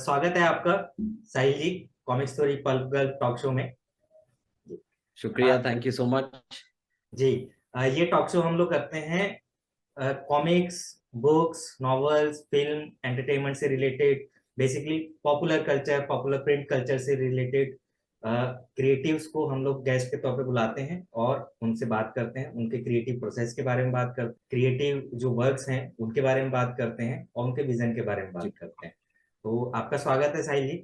स्वागत है आपका Sahil ji, comic story pulp girl talk show में। शुक्रिया, थैंक यू सो मच। जी, ये टॉक शो हम लोग करते हैं comics, books, novels, film, entertainment से related, basically popular culture, popular print culture से रिलेटेड क्रिएटिव्स को हम लोग गेस्ट के तौर पे बुलाते हैं और उनसे बात करते हैं, उनके क्रिएटिव प्रोसेस के बारे में बात कर, क्रिएटिव जो वर्क्स हैं उनके बारे में बात करते हैं और उनके विजन के बारे में बात करते हैं। तो आपका स्वागत है Sahil ji.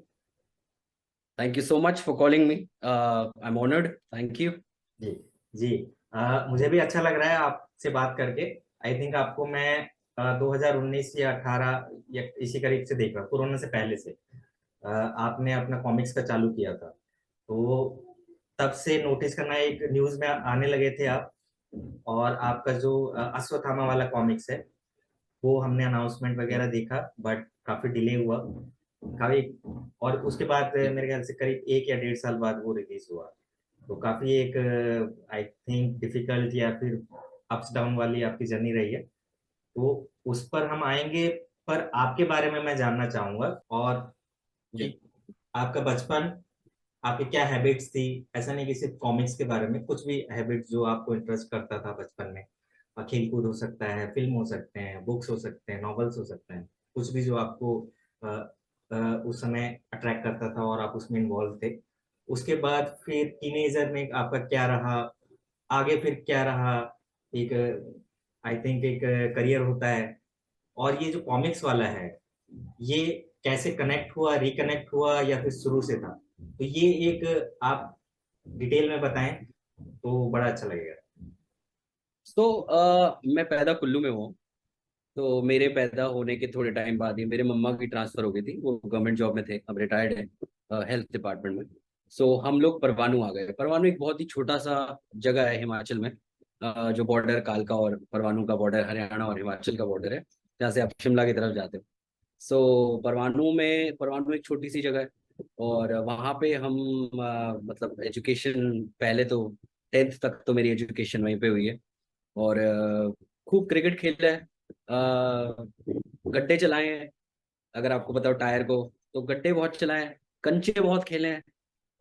Thank you so much for calling me, I am honoured, thank you. जी जी, मुझे भी अच्छा लग रहा है आपसे बात करके। आई थिंक आपको मैं 2019 या 18 या इसी करीब से देख रहा हूँ, कोरोना से पहले से। आपने अपना कॉमिक्स का चालू किया था, तो तब से नोटिस करना, एक न्यूज में आने लगे थे आप। और आपका जो अश्वत्थामा वाला कॉमिक्स है, वो हमने अनाउंसमेंट वगैरह देखा, बट काफी डिले हुआ काफी। और उसके बाद मेरे ख्याल से करीब 1 या 1.5 साल बाद वो रिलीज हुआ। तो काफी एक आई थिंक डिफिकल्ट या फिर अप्स डाउन वाली आपकी जर्नी रही है, तो उस पर हम आएंगे। पर आपके बारे में मैं जानना चाहूंगा, और कि आपका बचपन, आपकी क्या हैबिट्स थी। ऐसा नहीं कि सिर्फ कॉमिक्स के बारे में, कुछ भी हैबिट जो आपको इंटरेस्ट करता था बचपन में। खेल कूद हो सकता है, फिल्म हो सकते हैं, बुक्स हो सकते हैं, नॉवेल्स हो सकते हैं, कुछ भी जो आपको अ, उस समय अट्रैक्ट करता था और आप उसमें इन्वॉल्व थे। उसके बाद फिर टीनेजर में आपका क्या रहा, आगे फिर क्या रहा। एक आई थिंक एक करियर होता है, और ये जो कॉमिक्स वाला है, ये कैसे कनेक्ट हुआ, रिकनेक्ट हुआ, या फिर शुरू से था। तो ये एक आप डिटेल में बताएं तो बड़ा अच्छा लगेगा। मैं पैदा कुल्लू में हूँ। तो मेरे पैदा होने के थोड़े टाइम बाद ही मेरे मम्मा की ट्रांसफर हो गई थी, वो गवर्नमेंट जॉब में थे, अब रिटायर्ड है हेल्थ डिपार्टमेंट में। सो हम लोग परवाणू आ गए। परवाणू एक बहुत ही छोटा सा जगह है हिमाचल में, जो बॉर्डर कालका और परवाणू का बॉर्डर, हरियाणा और हिमाचल का बॉर्डर है, जहाँ से आप शिमला की तरफ जाते हो। परवाणू एक छोटी सी जगह है। और वहाँ पे हम मतलब एजुकेशन, पहले तो 10th तक तो मेरी एजुकेशन वहीं पे हुई है। और खूब क्रिकेट खेला है, गड्ढे चलाए हैं। अगर आपको बताओ टायर को, तो गड्ढे बहुत चलाए हैं, कंचे बहुत खेले हैं।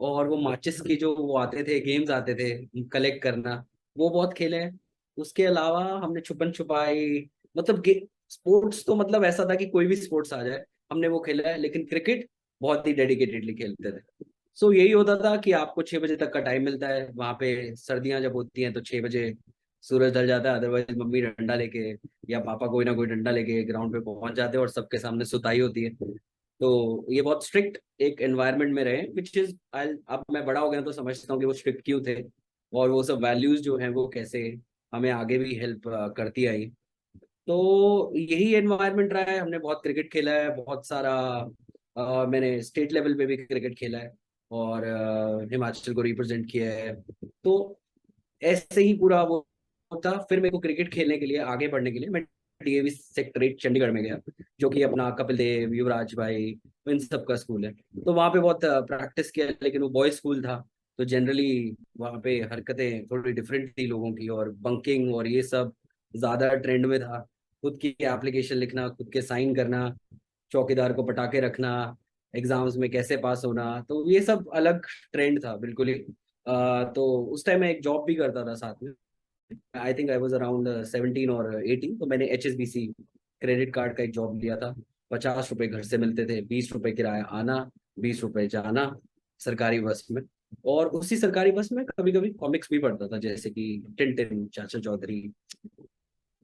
और वो माचिस की जो वो आते थे, गेम्स आते थे कलेक्ट करना, वो बहुत खेले हैं। उसके अलावा हमने छुपन छुपाई, मतलब स्पोर्ट्स तो मतलब ऐसा था कि कोई भी स्पोर्ट्स आ जाए हमने वो खेला है, लेकिन क्रिकेट बहुत ही डेडिकेटेडली खेलते थे। यही होता था कि आपको 6 बजे तक का टाइम मिलता है वहां पे। सर्दियां जब होती हैं तो 6 बजे सूरज ढल जाता है, अदरवाइज मम्मी डंडा लेके या पापा कोई ना कोई डंडा लेके ग्राउंड पे पहुंच जाते हैं और सबके सामने सुताई होती है। तो ये बहुत स्ट्रिक्ट एक एनवायरनमेंट में रहे, विच इज आई, अब मैं बड़ा हो गया तो समझता हूँ कि वो स्ट्रिक्ट क्यों थे, और वो सब वैल्यूज जो हैं वो कैसे हमें आगे भी हेल्प करती आई। तो यही एनवायरनमेंट रहा है। हमने बहुत क्रिकेट खेला है, बहुत सारा मैंने स्टेट लेवल पे भी क्रिकेट खेला है, और हिमाचल को रिप्रेजेंट किया है। तो ऐसे ही पूरा वो था। फिर मेरे को क्रिकेट खेलने के लिए, आगे बढ़ने के लिए, मैं डीएवी सेक्रेटरीट चंडीगढ़ में गया, जो कि अपना कपिल देव, युवराज भाई, इन सब का स्कूल है। तो वहाँ पे बहुत प्रैक्टिस किया, लेकिन वो बॉयज स्कूल था। तो जनरली वहाँ पे हरकतें थोड़ी डिफरेंट थी लोगों की, और बंकिंग और ये सब ज्यादा ट्रेंड में था। खुद की एप्लीकेशन लिखना, खुद के साइन करना, चौकीदार को पटाखे रखना, एग्जाम्स में कैसे पास होना, तो ये सब अलग ट्रेंड था बिल्कुल ही। तो उस टाइम मैं एक जॉब भी करता था साथ में। आई थिंक आई वाज अराउंड 17 और 18। तो मैंने HSBC क्रेडिट कार्ड का एक जॉब लिया था। 50 रुपए घर से मिलते थे, 20 रुपए किराया आना, 20 रुपए जाना सरकारी बस में। और उसी सरकारी बस में कभी कभी कॉमिक्स भी पढ़ता था, जैसे कि टिंटिन, चाचा चौधरी।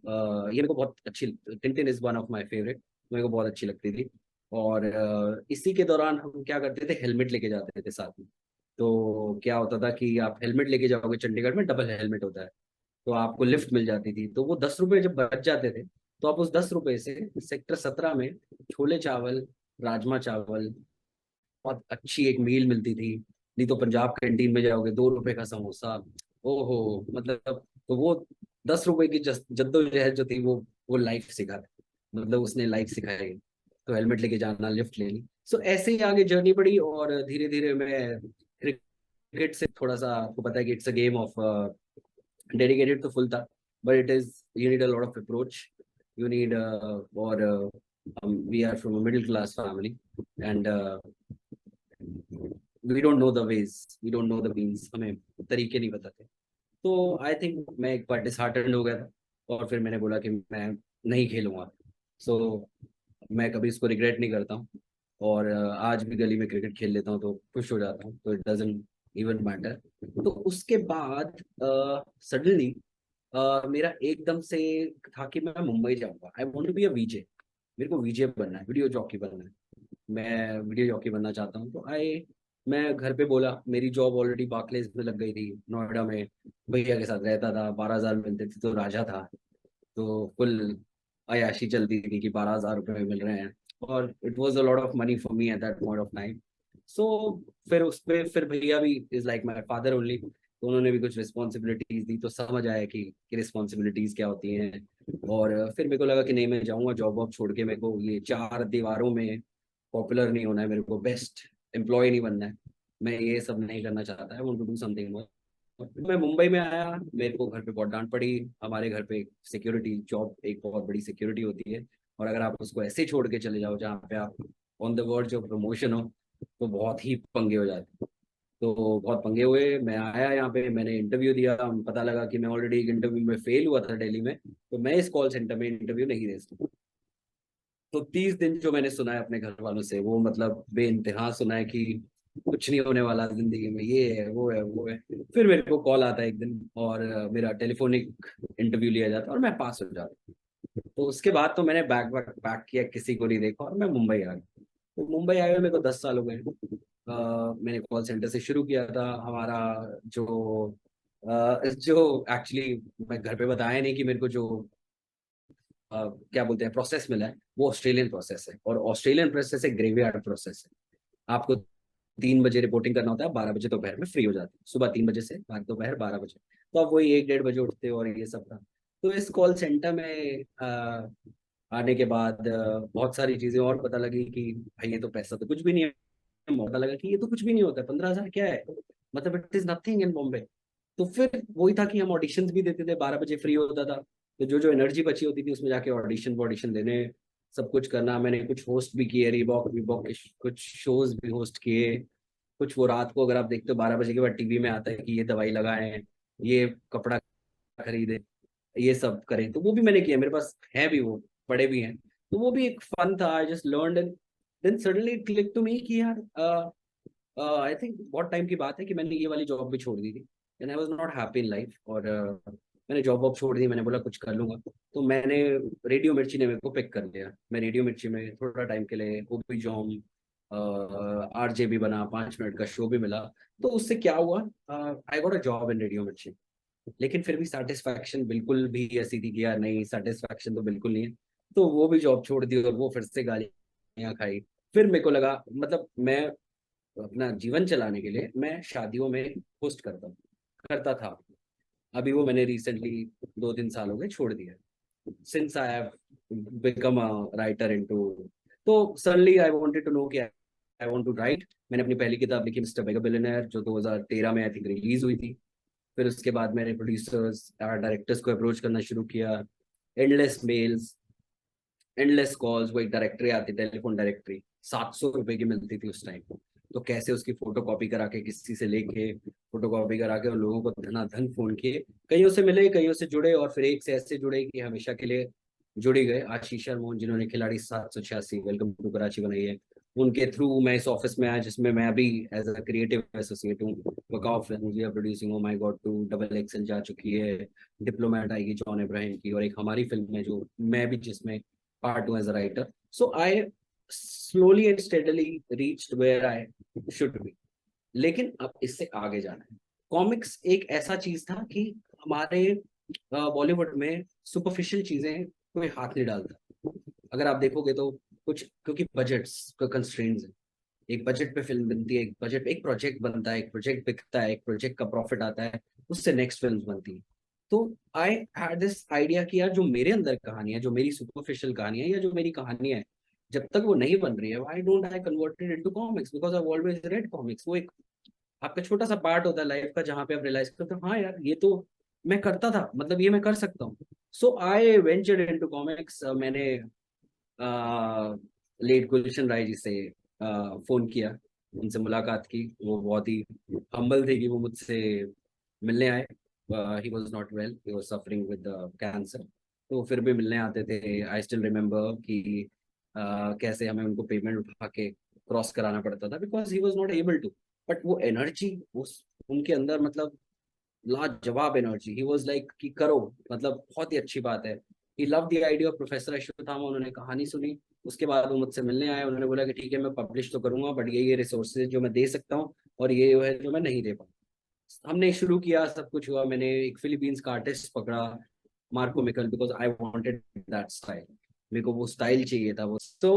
ये मेरे को बहुत अच्छी, Tintin is one of my favourite, मेरे को बहुत अच्छी लगती थी। और इसी के दौरान हम क्या करते थे, हेलमेट लेके जाते थे साथ में। तो क्या होता था कि आप हेलमेट लेके जाओगे, चंडीगढ़ में डबल हेलमेट होता है, तो आपको लिफ्ट मिल जाती थी। तो वो 10 रुपए जब बच जाते थे, तो आप उस 10 रुपए से सेक्टर 17 में छोले चावल, राजमा चावल, बहुत अच्छी एक मील मिलती थी। नहीं तो पंजाब कैंटीन में जाओगे, 2 रुपए का समोसा, ओहो मतलब। तो वो 10 रुपए की जद्दोजहद जो थी, वो लाइफ सिखा, मतलब उसने लाइफ सिखाई। तो हेलमेट लेके जाना, लिफ्ट लेनी। ऐसे ही आगे जर्नी बढ़ी, और धीरे धीरे मैं क्रिकेट से थोड़ा सा, आपको पता है कि it's a game of, dedicated तो फुल था, but it is, you need a lot of approach, you need और We are from a middle class family, and we don't know the ways, we don't know the means, हमें तरीके नहीं बताते। तो I think मैं एक बार disheartened हो गया था, और फिर मैंने बोला कि मैं नहीं खेलूंगा। सो मैं कभी इसको रिग्रेट नहीं करता हूँ, और आज भी गली में क्रिकेट खेल लेता हूँ तो खुश हो जाता हूँ, तो इट डजंट इवन मैटर। तो उसके बाद सडनली मेरा एकदम से था कि मैं मुंबई जाऊंगा, I want to be a VJ, मेरे को वीजे बनना है, वीडियो जॉकी बनना है, मैं वीडियो जॉकी बनना चाहता हूँ। तो मैं घर पे बोला, मेरी जॉब ऑलरेडी बार्कलेज में लग गई थी नोएडा में, भैया के साथ रहता था, 12,000 मिलते थे तो राजा था, तो फुल अयाशी चलती थी कि 12,000 रुपये मिल रहे हैं, और it was a lot of money for me at that point of time. So फिर उस पे फिर भैया भी is like my father only, तो उन्होंने भी कुछ रिस्पॉन्सिबिलिटीज दी, तो समझ आया कि रिस्पॉन्सिबिलिटीज क्या होती हैं। और फिर मेरे को लगा कि नहीं, मैं जाऊंगा जॉब वॉब छोड़ के, मेरे को ये चार दीवारों में पॉपुलर नहीं होना है, मेरे को बेस्ट एम्प्लॉय नहीं बनना है, मैं ये सब नहीं करना चाहता, I want to do something more. मैं मुंबई में आया, मेरे को घर पे बहुत डांट पड़ी। हमारे घर पे सिक्योरिटी जॉब एक बहुत बड़ी सिक्योरिटी होती है, और अगर आप उसको ऐसे छोड़ के चले जाओ जहाँ पे आप on the verge of promotion हो, तो बहुत ही पंगे हो जाते हैं। तो बहुत पंगे हुए, मैं आया यहाँ पे, मैंने इंटरव्यू दिया, पता लगा कि मैं ऑलरेडी एक इंटरव्यू में फेल हुआ था दिल्ली में, तो मैं इस कॉल सेंटर में इंटरव्यू नहीं दे सकता। तो 30 दिन जो मैंने सुना है अपने घर वालों से, वो मतलब बेइंतहा सुना है कि कुछ नहीं होने वाला जिंदगी में, ये है वो है वो है। फिर मेरे को कॉल आता है एक दिन, और मेरा टेलीफोनिक इंटरव्यू लिया जाता है, और मैं पास हो जाता हूँ। तो उसके बाद तो मैंने बैक बैक बैक किया, किसी को नहीं देखा, और मैं मुंबई आ गया। तो मुंबई आए हुए मेरे को 10 साल हो गए। मैंने कॉल सेंटर से शुरू किया था हमारा, जो एक्चुअली मैं घर पे बताया नहीं कि मेरे को जो क्या बोलते हैं प्रोसेस मिला है, वो ऑस्ट्रेलियन प्रोसेस है, और ऑस्ट्रेलियन प्रोसेस एक ग्रेवयार्ड प्रोसेस है। आपको 3 बजे रिपोर्टिंग करना होता है, 12 बजे दोपहर में फ्री हो जाते हैं, सुबह 3 बजे से दोपहर 12 बजे। तो आप वही 1 1:30 बजे उठते हो, और ये सब था। तो इस कॉल सेंटर में आने के बाद बहुत सारी चीजें और पता लगी कि भाई ये तो पैसा तो कुछ भी नहीं है। पता लगा कि ये तो कुछ भी नहीं होता है, 15,000 क्या है, मतलब it is nothing in Bombay. तो फिर वही था कि हम ऑडिशंस भी देते थे, 12 बजे फ्री होता था, तो जो जो एनर्जी बची होती थी उसमें जाके ऑडिशन ऑडिशन देने, सब कुछ करना। मैंने कुछ होस्ट भी किए, रीबॉक वीबॉक के कुछ शोज भी होस्ट किए। कुछ वो रात को अगर आप देखते हो 12 बजे के बाद टीवी में आता है कि ये दवाई लगाएं, ये कपड़ा खरीदे, ये सब करें, तो वो भी मैंने किया, मेरे पास है भी वो, पड़े भी हैं। तो वो भी एक फन था, I just learned, and then suddenly it click to me कि यार आई थिंक बहुत टाइम की बात है कि मैंने ये वाली जॉब भी छोड़ दी थी, and I was not happy in life, और मैंने जॉब वॉब छोड़ दी, मैंने बोला कुछ कर लूंगा। तो मैंने रेडियो मिर्ची ने मेरे को पिक कर लिया, मैं रेडियो मिर्ची में थोड़ा टाइम के लिए ओपी जॉम आरजे भी बना, 5 मिनट का शो भी मिला। तो उससे क्या हुआ, I got a job in radio मिर्ची। लेकिन फिर भी सेटिस्फैक्शन बिल्कुल भी ऐसी थी कि यार नहीं, सेटिस्फैक्शन तो बिल्कुल नहीं है। तो वो भी जॉब छोड़ दी, और वो फिर से गालियां खाई। फिर मेरे को लगा, मतलब मैं अपना जीवन चलाने के लिए मैं शादियों में होस्ट करता था। अभी वो मैंने रिसेंटली 2 3 साल हो गए छोड़ दिया, since I have become a writer into. तो suddenly I wanted to know कि आई वांट टू राइट। मैंने अपनी पहली किताब लिखी मिस्टर मेगा बिलियनेयर, जो 2013 में आई थिंक रिलीज हुई थी। फिर उसके बाद मैंने प्रोड्यूसर्स डायरेक्टर्स को अप्रोच करना शुरू किया, एंडलेस मेल्स, एंडलेस कॉल्स। वो एक डायरेक्टरी आती, टेलीफोन डायरेक्टरी, 700 रुपए की मिलती थी उस टाइम। तो कैसे उसकी फोटो कॉपी करा के, किसी से लेके फोटो कॉपी करा के, उन लोगों को धनाधन फोन किए, कईयों से मिले, कईयों से जुड़े, और फिर एक से ऐसे जुड़े कि हमेशा के लिए जुड़ ही गए। आशीष मोहन जिन्होंने खिलाड़ी 786 वेलकम टू कराची बनाई है, उनके थ्रू मैं इस ऑफिस में आया, जिसमें मैं अभी एज अ क्रिएटिव एसोसिएट हूँ। वकाओ film we are producing, oh my god 2 double XL जा चुकी है, डिप्लोमेट आएगी जॉन इब्राहिम की, और एक हमारी फिल्म है जो मैं भी जिसमें part 2 as a writer. So I slowly and steadily reached where I should be. लेकिन अब इससे आगे जाना है। कॉमिक्स एक ऐसा चीज था कि हमारे बॉलीवुड में सुपरफिशियल चीजें कोई हाथ नहीं डालता। अगर आप देखोगे तो कुछ, क्योंकि बजट्स का कंस्ट्रेंट्स है, एक बजट पे फिल्म बनती है, एक बजट पे एक प्रोजेक्ट बनता है, एक प्रोजेक्ट बिकता है, एक प्रोजेक्ट का प्रॉफिट आता है, उससे नेक्स्ट फिल्म बनती है। तो आई हैड दिस आइडिया कि यार जो मेरे अंदर कहानी है, जो मेरी सुपरफिशियल कहानी है, या जो मेरी कहानी है, जब तक वो नहीं बन रही है, why don't I converted into comics, because I always red comics. वो एक आपका छोटा सा पार्ट होता है लाइफ का, जहाँ पे आप रियलाइज करते हो हाँ यार ये तो मैं करता था, मतलब ये मैं कर सकता हूँ। सो आई वेंचर्ड इनटू कॉमिक्स। मैंने लेट गुलशन राय जी से फोन किया, उनसे मुलाकात की। वो बहुत ही हम्बल थे कि वो मुझसे मिलने आए। ही was not well, he was suffering with cancer, तो फिर भी मिलने आते थे। आई स्टिल रिमेम्बर कि कैसे हमें उनको पेमेंट उठा के क्रॉस कराना पड़ता था, because he was not able to. But वो एनर्जी उस उनके अंदर, मतलब लाजवाब एनर्जी। ही वाज लाइक कि करो, मतलब बहुत ही अच्छी बात है। He love the idea of professor Ashwatthama. उन्होंने कहानी सुनी, उसके बाद वो मुझसे मिलने आए। उन्होंने बोला कि ठीक है, मैं पब्लिश तो करूंगा, बट ये रिसोर्सेज जो मैं दे सकता हूँ और ये है जो मैं नहीं दे पाऊँ। हमने शुरू किया, सब कुछ हुआ। मैंने एक फिलीपींस का आर्टिस्ट पकड़ा, Marco Mikal, because I wanted that style. मेरे को वो स्टाइल चाहिए था। वो तो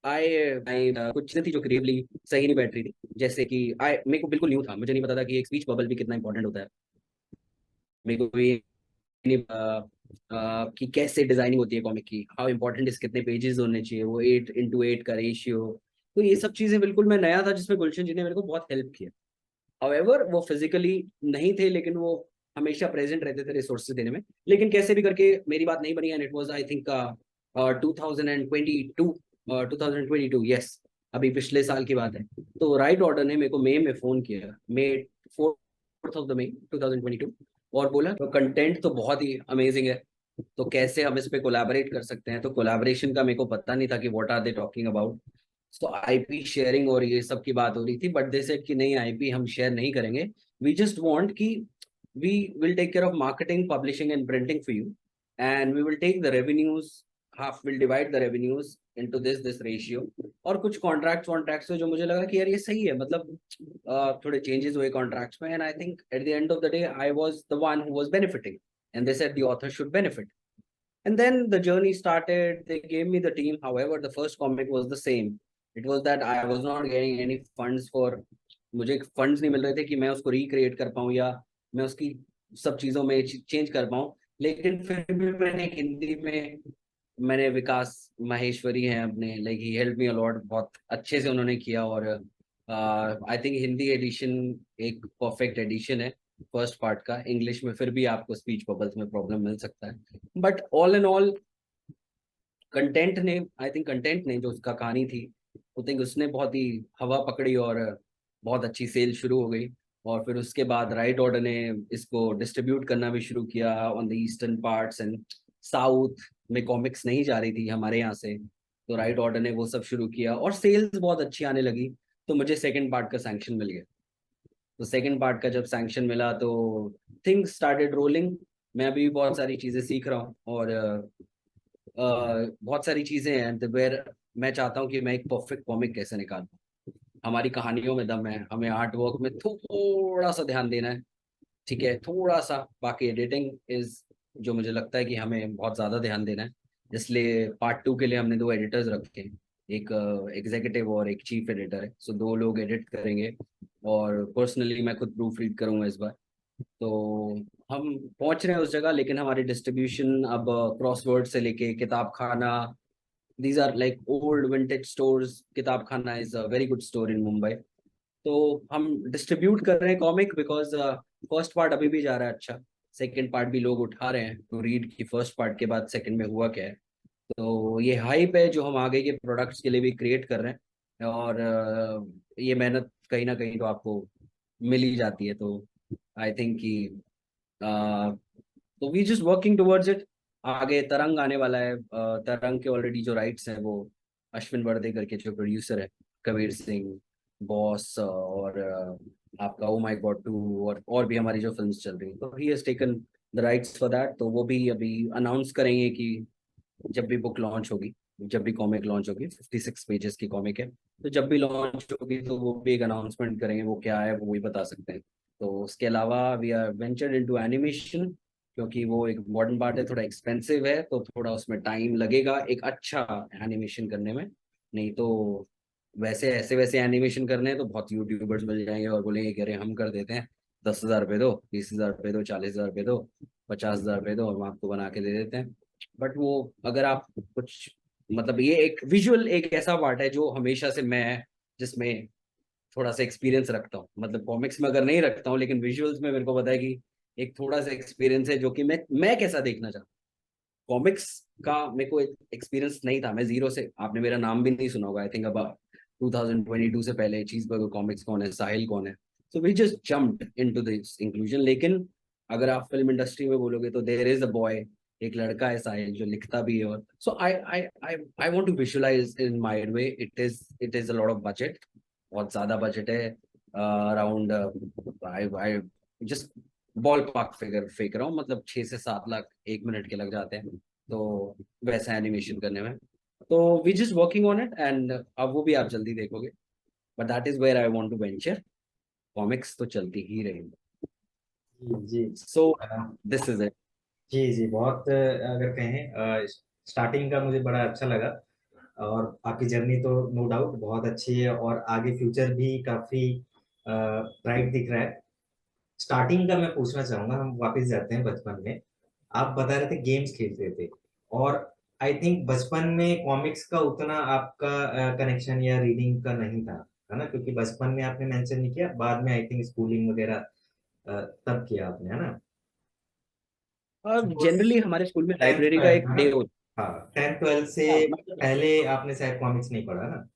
आई आई कुछ चीजें थी जो क्रिएटिवली सही नहीं बैठ रही थी। जैसे कि आई मेरे को बिल्कुल न्यू था, मुझे नहीं पता था कि एक स्पीच बबल भी कितना इंपॉर्टेंट होता है। मेरे को ये नहीं कि कैसे डिजाइनिंग होती है कॉमिक की, हाउ इंपॉर्टेंट इस कितने पेजेस होने चाहिए, वो 8:8 का रेशियो। तो ये सब चीजें बिल्कुल मैं नया था, जिसमें गुलशन जी ने मेरे को बहुत हेल्प किया। हाउएवर वो फिजिकली नहीं थे, लेकिन वो हमेशा प्रेजेंट रहते थे रिसोर्सेज देने में। लेकिन कैसे भी करके मेरी बात नहीं बनी, and it was I think 2022, 2022, yes, अभी पिछले साल की बात है। तो राइट ऑर्डर ने मेरे को मई में फोन किया, मई 4 2022, और बोला तो कंटेंट तो बहुत ही अमेजिंग है, तो कैसे हम इस पे कोलैबोरेट कर सकते हैं। तो कोलैबोरेशन का मेरे को पता नहीं था कि what are they talking about. तो आईपी शेयरिंग और ये सब की बात हो रही थी, बट दे सेड कि नहीं, आईपी हम शेयर नहीं करेंगे। वी जस्ट वांट कि we will take care of marketing, publishing and printing for you, and we will take the revenues, half will divide the revenues into this ratio. और कुछ contracts हुए जो मुझे लगा कि यार ये सही है, मतलब थोड़े चेंजेस हुए कॉन्ट्रैक्ट्स में, and I think at the end of the day I was the one who was benefiting, and they said the author should benefit. And then the journey started. They gave me the team. However, the first comic was the same. It was that I was not getting any funds for, मुझे funds नहीं मिल रहे थे कि मैं उसको recreate कर पाऊँ या मैं उसकी सब चीज़ों में चेंज कर पाऊँ। लेकिन फिर भी मैंने हिंदी में, मैंने विकास माहेश्वरी हैं अपने, like he help me a lot, बहुत अच्छे से उन्होंने किया। और आई थिंक हिंदी एडिशन एक परफेक्ट एडिशन है फर्स्ट पार्ट का। इंग्लिश में फिर भी आपको स्पीच बबल्स में प्रॉब्लम मिल सकता है, but all in all content ने, आई थिंक कंटेंट ने जो उसका कहानी थी, आई थिंक उसने बहुत ही हवा पकड़ी और बहुत अच्छी सेल शुरू हो गई। और फिर उसके बाद राइट ऑर्डर ने इसको डिस्ट्रीब्यूट करना भी शुरू किया on the eastern parts and south में। कॉमिक्स नहीं जा रही थी हमारे यहाँ से, तो राइट ऑर्डर ने वो सब शुरू किया और सेल्स बहुत अच्छी आने लगी। तो मुझे सेकंड पार्ट का सैंक्शन मिल गया। तो सेकंड पार्ट का जब सैंक्शन मिला तो थिंग्स स्टार्टेड रोलिंग। मैं अभी भी बहुत सारी चीजें सीख रहा हूँ, और बहुत सारी चीजें हैं वेर मैं चाहता हूँ कि मैं एक परफेक्ट कॉमिक कैसे निकाल पाऊँ। हमारी कहानियों में दम है, हमें आर्ट वर्क में थोड़ा सा ध्यान देना है, ठीक है, थोड़ा सा। बाकी एडिटिंग इज, जो मुझे लगता है कि हमें बहुत ज्यादा ध्यान देना है। इसलिए पार्ट 2 के लिए हमने 2 एडिटर्स रखे हैं, एक एग्जीक्यूटिव और एक चीफ एडिटर है। सो 2 लोग एडिट करेंगे, और पर्सनली मैं खुद प्रूफ रीड करूंगा इस बार। तो हम पहुंच रहे हैं उस जगह, लेकिन हमारी डिस्ट्रीब्यूशन अब क्रॉसवर्ड से लेके Kitab Khana, these are like old vintage stores. Kitab Khana is a very good store in Mumbai. तो हम डिस्ट्रीब्यूट कर रहे हैं कॉमिक, बिकॉज फर्स्ट पार्ट अभी भी जा रहा है अच्छा। सेकंड पार्ट भी लोग उठा रहे हैं टू रीड की फर्स्ट पार्ट के बाद सेकंड में हुआ क्या है। तो ये हाइप है जो हम आगे के प्रोडक्ट्स के लिए भी क्रिएट कर रहे हैं, और ये मेहनत कहीं ना कहीं तो आपको मिल ही जाती है। तो आई थिंक कि तो we just working towards it. आगे तरंग आने वाला है। तरंग के ऑलरेडी जो राइट्स हैं वो अश्विन वर्दे करके जो प्रोड्यूसर है, कबीर सिंह, बॉस, और आपका ओ माय गॉड 2, और भी हमारी जो फिल्म्स चल रही हैं, तो he has taken the rights for that. तो वो भी अभी अनाउंस करेंगे कि जब भी बुक लॉन्च होगी, जब भी कॉमिक लॉन्च होगी, 56 पेजेस की कॉमिक है, तो जब भी लॉन्च होगी तो वो भी एक अनाउंसमेंट करेंगे। वो क्या है वो भी बता सकते हैं। तो उसके अलावा we are ventured into animation, क्योंकि वो एक मॉडर्न पार्ट है, थोड़ा एक्सपेंसिव है, तो थोड़ा उसमें टाइम लगेगा एक अच्छा एनिमेशन करने में। नहीं तो वैसे ऐसे वैसे एनिमेशन करने हैं तो बहुत यूट्यूबर्स मिल जाएंगे और बोलेंगे कि अरे हम कर देते हैं, 10,000 रुपये दो, 20,000 रुपये दो, 40,000 रुपये दो, 50,000 रुपये दो, हम आपको बना के दे देते हैं। बट वो अगर आप कुछ, मतलब ये एक विजुअल एक ऐसा पार्ट है जो हमेशा से मैं, जिसमें थोड़ा सा एक्सपीरियंस रखता हूँ। मतलब कॉमिक्स में अगर नहीं रखता हूँ, लेकिन विजुअल्स में मेरे को पता है कि एक थोड़ा सा एक्सपीरियंस है, जो कि मैं कैसा देखना चाहता हूँ। कॉमिक्स का मेरे को एक्सपीरियंस नहीं था, मैं जीरो से, आपने मेरा नाम भी नहीं सुना होगा आई थिंक अब 2022 से पहले, चीजबर्गर कॉमिक्स कौन है, साहिल कौन है, so we just jumped into this inclusion. लेकिन अगर आप फिल्म इंडस्ट्री में बोलोगे तो देयर इज अ बॉय, एक लड़का है साहिल जो लिखता भी है, और so I want to visualise in my way, it is a lot of budget, बहुत ज्यादा बजट है, around I I just ballpark figure फेंक रहा हूँ, मतलब 6 से 7 लाख 1 मिनट के लग जाते हैं, तो वैसा एनिमेशन करने में, तो we just working on it, and अब वो भी आप जल्दी देखोगे, but that is where I want to venture. Comics तो चलती ही रहेंगी, जी जी। So uh, this is it. जी जी, बहुत अगर कहें स्टार्टिंग का मुझे बड़ा अच्छा लगा, और आपकी जर्नी तो नो डाउट बहुत अच्छी है, और आगे फ्यूचर भी काफी ब्राइट दिख रहा है। स्टार्टिंग का मैं पूछना चाहूंगा, हम वापस जाते हैं बचपन में। आप बता रहे थे गेम्स खेलते थे, और आई थिंक बचपन में कॉमिक्स का उतना आपका कनेक्शन या रीडिंग का नहीं था, है ना? क्योंकि बचपन में आपने मेंशन नहीं किया, बाद में आई थिंक स्कूलिंग वगैरह तब किया आपने, है ना? और जनरली हमारे स्कूल में टेंथ लाइब्रेरी का ट्वेल्थ, एक है ना? डे होता हाँ, टेंथ ट्वेल्थ से है, मतलब पहले आपने शायद कॉमिक्स नहीं पढ़ा ना?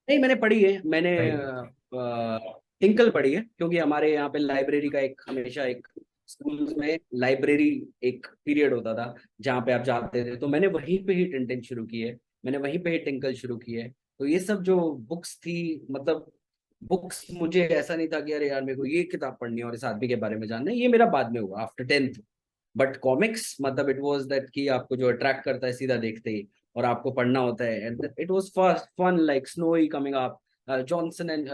नहीं, मैंने पढ़ी है, मैंने राइट। टिंकल पढ़ी है, क्योंकि हमारे यहाँ पे लाइब्रेरी का एक हमेशा एक स्कूल में लाइब्रेरी एक पीरियड होता था जहाँ पे आप जाते थे, तो मैंने वहीं पे ही टिंटिन शुरू की है, मैंने वहीं पे ही टिंकल शुरू की है। तो ये सब जो बुक्स थी, मतलब बुक्स, मुझे ऐसा नहीं था कि अरे यार मेरे को ये किताब पढ़नी है और इस आदमी के बारे में जानना है, ये मेरा बाद में हुआ आफ्टर 10th। बट कॉमिक्स मतलब इट वाज दैट कि आपको जो अट्रैक्ट करता है सीधा देखते ही, और आपको पढ़ना होता है, and it was first fun like Snowy coming up, Johnson and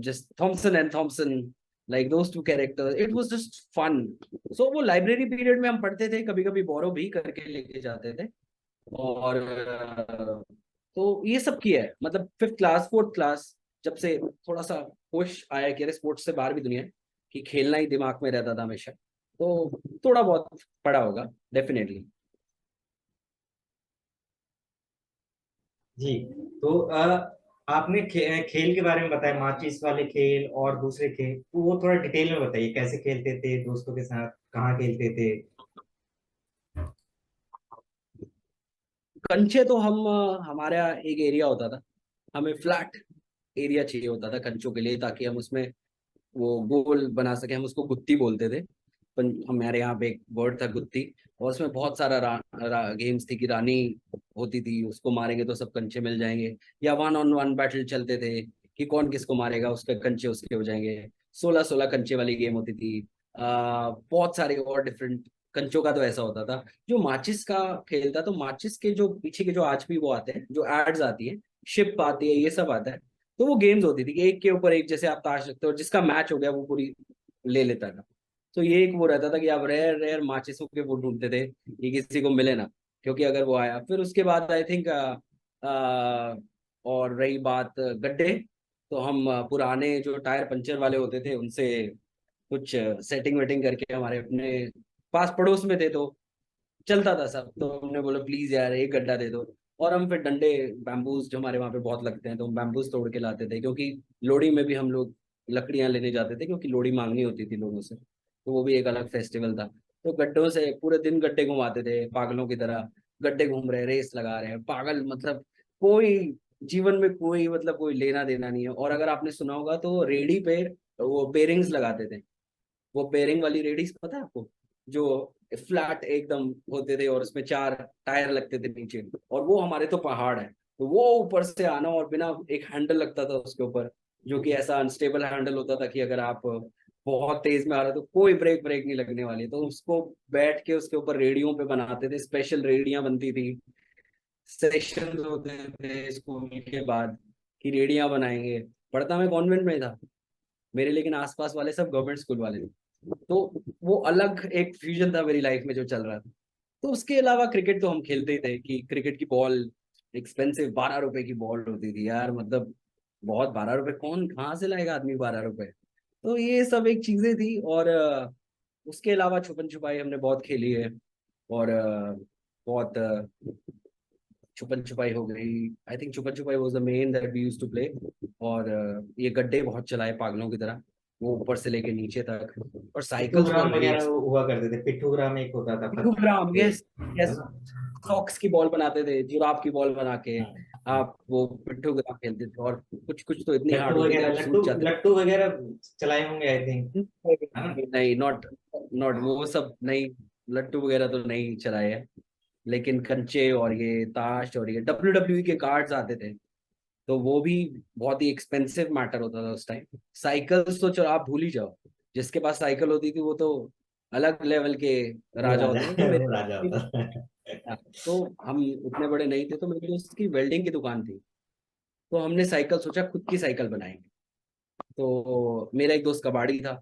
just Thomson and Thomson, like those two characters, it was just fun. So वो लाइब्रेरी पीरियड में हम पढ़ते थे, कभी कभी बोरो भी करके लेके जाते थे, और तो ये सब किया है, मतलब 5th क्लास 4th क्लास, जब से थोड़ा सा होश आया कि अरे स्पोर्ट्स से बाहर भी दुनिया है, कि खेलना ही दिमाग में रहता था हमेशा, तो थोड़ा बहुत पढ़ा होगा डेफिनेटली। जी। तो आपने खेल के बारे में बताया, माचिस वाले खेल और दूसरे खेल, तो वो थोड़ा डिटेल में बताइए, कैसे खेलते थे दोस्तों के साथ, कहाँ खेलते थे? कंचे तो हम हमारा एक एरिया होता था, हमें फ्लैट एरिया चाहिए होता था कंचों के लिए, ताकि हम उसमें वो गोल बना सके, हम उसको गुत्ती बोलते थे, हमारे यहाँ पे एक वर्ड था गुत्ती, और उसमें बहुत सारा गेम्स थी कि रानी होती थी, उसको मारेंगे तो सब कंचे मिल जाएंगे, या 1-on-1 बैटल चलते थे कि कौन किसको मारेगा, उसके कंचे उसके हो जाएंगे, 16-16 कंचे वाली गेम होती थी, बहुत सारे और डिफरेंट कंचों का तो ऐसा होता था। जो माचिस का खेल था, तो माचिस के जो पीछे के जो आज भी वो आते हैं, जो एड्स आती है, शिप आती है, ये सब आता है, तो वो गेम्स होती थी कि एक के ऊपर एक, जैसे आप ताश रखते हो, जिसका मैच हो गया वो पूरी ले लेता था। तो ये एक वो रहता था कि आप रेयर रेयर माचिसों के वो ढूंढते थे कि किसी को मिले ना, क्योंकि अगर वो आया, फिर उसके बाद आई थिंक और रही बात गड्ढे, तो हम पुराने जो टायर पंचर वाले होते थे उनसे कुछ सेटिंग वेटिंग करके, हमारे अपने पास पड़ोस में थे तो चलता था सब, तो हमने बोला प्लीज यार एक गड्ढा दे दो, और हम फिर डंडे, बैम्बूज जो हमारे वहाँ पे बहुत लगते हैं, तो हम बैम्बूज तोड़ के लाते थे, क्योंकि लोहड़ी में भी हम लोग लकड़ियां लेने जाते थे, क्योंकि लोहड़ी मांगनी होती थी लोगों से, तो वो भी एक अलग फेस्टिवल था। तो गड्ढों से पूरे दिन गड्ढे घुमाते थे पागलों की तरह, गड्ढे घूम रहे, रेस लगा रहे हैं पागल, मतलब कोई जीवन में कोई मतलब कोई लेना देना नहीं है। और अगर आपने सुना होगा तो रेडी पे वो बेरिंग्स लगाते थे, वो बेरिंग वाली रेडीज पता है आपको, जो फ्लैट एकदम होते थे और उसमें 4 टायर लगते थे नीचे, और वो हमारे तो पहाड़ है, तो वो ऊपर से आना, और बिना एक हैंडल लगता था उसके ऊपर, जो कि ऐसा अनस्टेबल हैंडल होता था कि अगर आप बहुत तेज में आ रहे हो तो कोई ब्रेक ब्रेक नहीं लगने वाली, तो उसको बैठ के उसके ऊपर रेडियो पे बनाते थे, स्पेशल रेडियां बनती थी, सेशन होते थे स्कूल के बाद कि रेडियां बनाएंगे। पढ़ता मैं कॉन्वेंट में था मेरे, लेकिन आसपास वाले सब गवर्नमेंट स्कूल वाले थे, तो वो अलग एक फ्यूजन था मेरी लाइफ में जो चल रहा था। तो उसके अलावा क्रिकेट तो हम खेलते ही थे, कि क्रिकेट की बॉल एक्सपेंसिव, 12 रुपए की बॉल होती थी यार, मतलब बहुत, 12 रुपए कौन कहाँ से लाएगा आदमी, 12 रुपए। तो ये सब एक चीजें थी, और उसके अलावा छुपन छुपाई हमने बहुत खेली है, और बहुत छुपन छुपाई हो गई, आई थिंक छुपन छुपाई was the main that we used to play, और ये गड्ढे बहुत चलाए पागलों की तरह, वो ऊपर से लेके नीचे तक, और साइकिल्स वर पिट्ठूग्राम वेरी वगैरह हुआ करते थे, पिट्ठूग्राम एक होता था पत्थर ग्राम, पे, यस है यस। ना? सॉक्स की बॉल बनाते थे, जुराब की बॉल बना के हाँ, आप वो पिट्ठू ग्राम खेलते थे, और कुछ कुछ तो इतनी लट्टू हार्ड होती थी वगैरह, आप लट्टू सूझ जाते लट्टू वगैरह चलाए होंगे आई थिंक, थे। है ना? नहीं, नॉट नॉट वो सब नहीं, लट्टू वगैरह तो नहीं चलाए हैं। लेकिन कंचे और ये ताश और ये WWE के कार्ड्स आते थे, तो वो भी बहुत ही एक्सपेंसिव मैटर होता था उस टाइम। साइकिल्स तो चलो आप भूल ही जाओ, जिसके पास साइकिल होती थी वो तो अलग लेवल के वो राजा राजा होते थे। तो मेरे, वो राजा होता था। तो हम उतने बड़े नहीं थे, तो मेरे दोस्त की वेल्डिंग की दुकान थी, तो हमने साइकिल सोचा खुद की साइकिल बनाएंगे। तो मेरा एक दोस्त कबाड़ी था,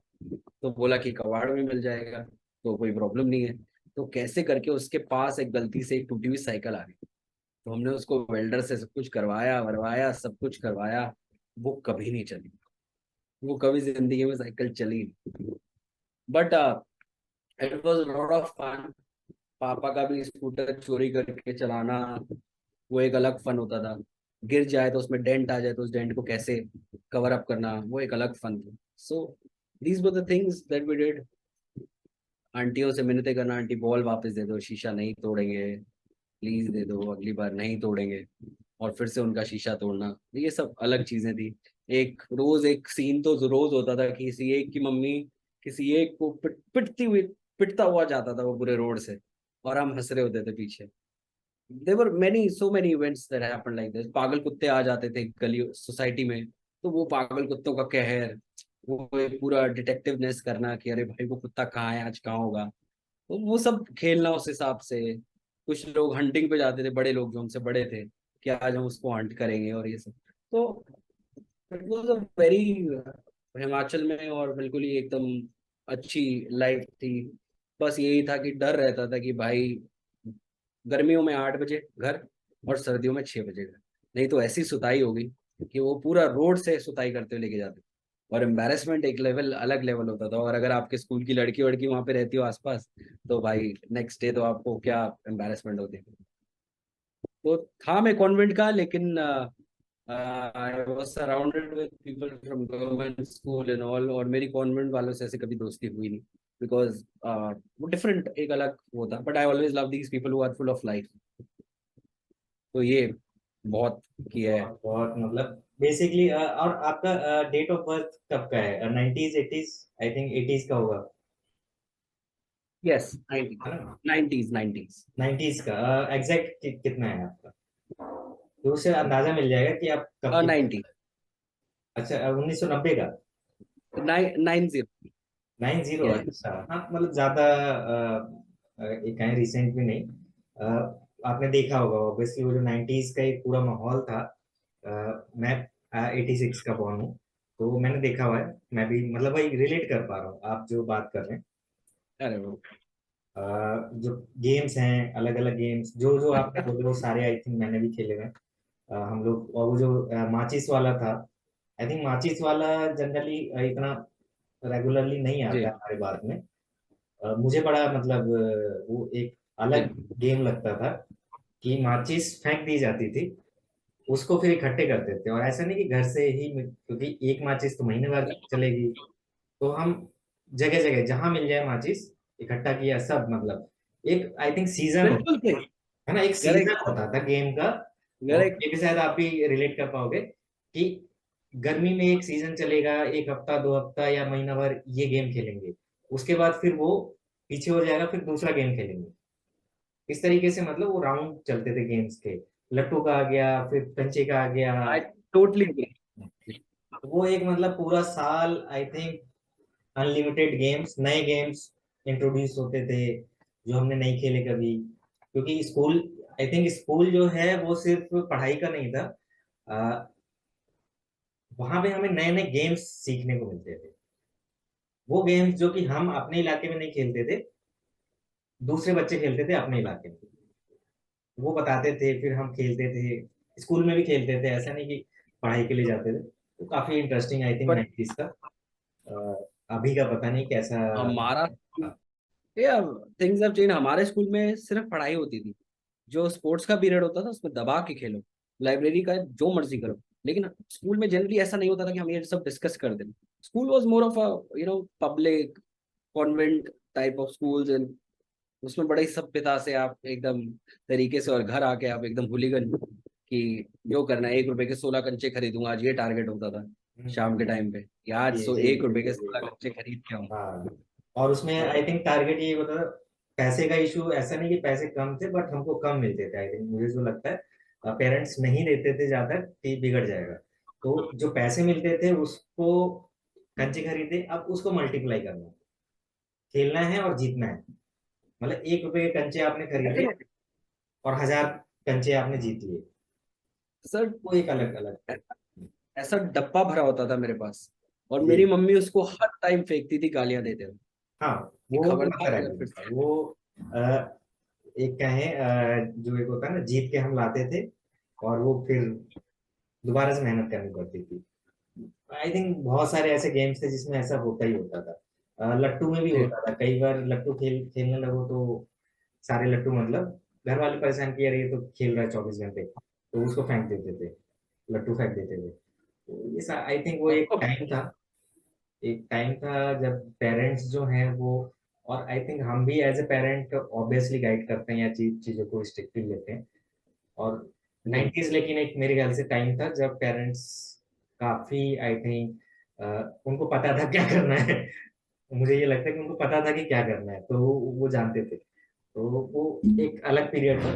तो बोला कि कबाड़ में मिल जाएगा, तो कोई प्रॉब्लम नहीं है। तो कैसे करके उसके पास एक गलती से एक टूटी हुई साइकिल आ गई, तो हमने उसको वेल्डर से सब कुछ करवाया वरवाया, सब कुछ करवाया, वो कभी नहीं चली, वो कभी जिंदगी में साइकिल चली नहीं। But it was lot of fun. पापा का भी स्कूटर चोरी करके चलाना, वो एक अलग फन होता था। गिर जाए तो उसमें डेंट आ जाए तो उस डेंट को कैसे कवर अप करना, वो एक अलग फन था। So these were the things that we did. आंटियों से मिन्नतें करना, आंटी बॉल वापस दे दो, शीशा नहीं तोड़ेंगे, प्लीज दे दो, अगली बार नहीं तोड़ेंगे, और फिर से उनका शीशा तोड़ना, ये सब अलग चीजें थी। एक रोज एक सीन तो रोज होता था कि किसी एक की मम्मी किसी एक को पिटता हुआ जाता था वो पूरे रोड से, और हम हंस रहे होते थे पीछे। There were many so many events that happened like this. पागल कुत्ते आ जाते थे गली सोसाइटी में, तो वो पागल कुत्तों का कहर, वो एक पूरा डिटेक्टिवनेस करना कि अरे भाई वो कुत्ता कहाँ है, आज कहाँ होगा, तो वो सब खेलना उस हिसाब से। कुछ लोग हंटिंग पे जाते थे, बड़े लोग जो हमसे बड़े थे, कि आज हम उसको हंट करेंगे और ये सब। तो it was a very, Himachal में और बिल्कुल ही एकदम अच्छी लाइफ थी। बस यही था कि डर रहता था कि भाई गर्मियों में 8 बजे घर, और सर्दियों में 6 बजे घर, नहीं तो ऐसी सुताई होगी कि वो पूरा रोड से सुताई करते हुए लेके जाते। और एम्बेरसमेंट एक लेवल अलग लेवल होता था, और अगर आपके स्कूल की लड़की वड़की वहां पे रहती हो आसपास, तो भाई नेक्स्ट डे तो आपको क्या एम्बेरसमेंट होती है। तो था मैं कॉन्वेंट का, लेकिन I was surrounded with people from government school and all, और मेरी कॉन्वेंट वालों से ऐसे कभी दोस्ती हुई नहीं, बिकॉज वो डिफरेंट एक अलग वो था। But I always love these people who are full of life. तो ये बहुत किया है। बहुत बहुत मतलब बेसिकली, और आपका डेट ऑफ बर्थ कब का है? 90s 80s? I think 80s का होगा, यस, है ना? 90s 90s। 90s का एग्जैक्ट कितना है आपका? तो उससे अंदाजा मिल जाएगा कि आप कब के। 90, अच्छा, 1990 का। 90। 90, यस। अच्छा हाँ, मतलब ज्यादा एक है, रिसेंट भी नहीं। आपने देखा होगा ऑब्वियसली, वो जो 90s का एक पूरा माहौल था। मैं 86 का बॉर्न हूँ, तो मैंने देखा हुआ है, मैं भी मतलब वही रिलेट कर पा रहा हूँ आप जो बात कर रहे हैं। अरे वो अ, जो गेम्स हैं, अलग अलग गेम्स जो जो आपने बोले वो सारे आई थिंक मैंने भी खेले हुए हैं। हम लोग, और वो जो माचिस वाला था, आई थिंक माचिस वाला जनरली इतना रेगुलरली नहीं आता जी है हमारे भारत में। मुझे बड़ा मतलब वो एक अलग जी। गेम लगता था कि माचिस फेंक दी जाती थी, उसको फिर इकट्ठे करते थे, और ऐसा नहीं कि घर से ही क्योंकि एक माचिस तो महीने भर चलेगी, तो हम जगह जगह जहां मिल जाए माचिस इकट्ठा किया सब, मतलब एक आई थिंक सीजन होता बिल्कुल सही। है ना, एक सीजन करेक्ट होता था गेम का। और करेक्ट। ये भी शायद आप भी रिलेट कर पाओगे कि गर्मी में एक सीजन चलेगा, एक हफ्ता 2 हफ्ता या महीना भर ये गेम खेलेंगे, उसके बाद फिर वो पीछे हो जाएगा, फिर दूसरा गेम खेलेंगे। इस तरीके से मतलब वो राउंड चलते थे गेम्स के। लट्टू का आ गया, फिर कंचे का आ गया। I totally agree. वो एक मतलब पूरा साल आई थिंक अनलिमिटेड गेम्स, नए गेम्स इंट्रोड्यूस होते थे जो हमने नहीं खेले कभी, क्योंकि स्कूल, आई थिंक स्कूल जो है वो सिर्फ पढ़ाई का नहीं था। वहां पे हमें नए नए गेम्स सीखने को मिलते थे, वो गेम्स जो कि हम अपने इलाके में नहीं खेलते थे, दूसरे बच्चे खेलते थे अपने इलाके में, वो बताते थे, फिर हम खेलते थे, स्कूल में भी खेलते थे, ऐसा नहीं कि पढ़ाई के लिए जाते थे। तो काफी interesting I think but 90s का। अभी का पता नहीं कैसा। हमारा, या थिंग्स हैव चेंज। हमारे स्कूल में सिर्फ पढ़ाई होती थी, जो स्पोर्ट्स का पीरियड होता था उसमें दबा के खेलो, लाइब्रेरी का जो मर्जी करो। लेकिन स्कूल में जनरली ऐसा नहीं होता था कि हम ये सब डिस्कस कर दें। School was more of a public convent type of schools, and उसमें बड़े ही सभ्यता से आप एकदम तरीके से, और घर आके आप एकदम हुलीगन कि जो करना है, 1 रुपए के 16 कंचे खरीदूंगा आज, ये टारगेट होता था शाम के टाइम पे कि आज जी सो जी 1 रुपए के जी। 16 कंचे खरीद के आऊं। हाँ, और उसमें तो आई थिंक टारगेट ये होता था, पैसे का इशू ऐसा नहीं कि पैसे कम थे, बट हमको कम मिलते थे। आई थिंक मुझे जो लगता है पेरेंट्स नहीं देते थे ज्यादा कि बिगड़ जाएगा, तो जो पैसे मिलते थे उसको कंचे खरीदे, अब उसको मल्टीप्लाई करना, खेलना है और जीतना है। मतलब 1 रुपए के कंचे आपने खरीदे और 1000 कंचे आपने जीत लिए, सर, वो एक अलग अलग। ऐसा डब्बा भरा होता था मेरे पास, और जी। मेरी मम्मी उसको हर टाइम फेंकती थी, गालियां देते थे हाँ, कि वो तो खबरदार अलग अगर फिर है से। वो। एक कहें जो एक होता है ना, जीत के हम लाते थे और वो फिर दोबारा से मेहनत करनी पड़ती थी। आई थिंक बहुत सारे ऐसे गेम्स थे जिसमें ऐसा होता ही होता था। लट्टू में भी जी होता था, कई बार लट्टू खेलने लगो तो सारे लट्टू, मतलब घर वाले परेशान किया, रही तो खेल रहा है 24 घंटे, तो उसको फेंक देते थे, लट्टू फेंक देते थे। तो ये आई थिंक वो एक टाइम था, एक टाइम था जब पेरेंट्स जो हैं वो, और आई थिंक हम भी as a parent obviously guide करते हैं या चीजों को स्ट्रिक्टली लेते हैं। और जी 90s लेकिन एक मेरे ख्याल से टाइम था जब पेरेंट्स काफी, आई थिंक, उनको पता था क्या करना है। मुझे ये लगता है कि उनको पता था कि क्या करना है, तो वो जानते थे, तो वो एक अलग पीरियड था।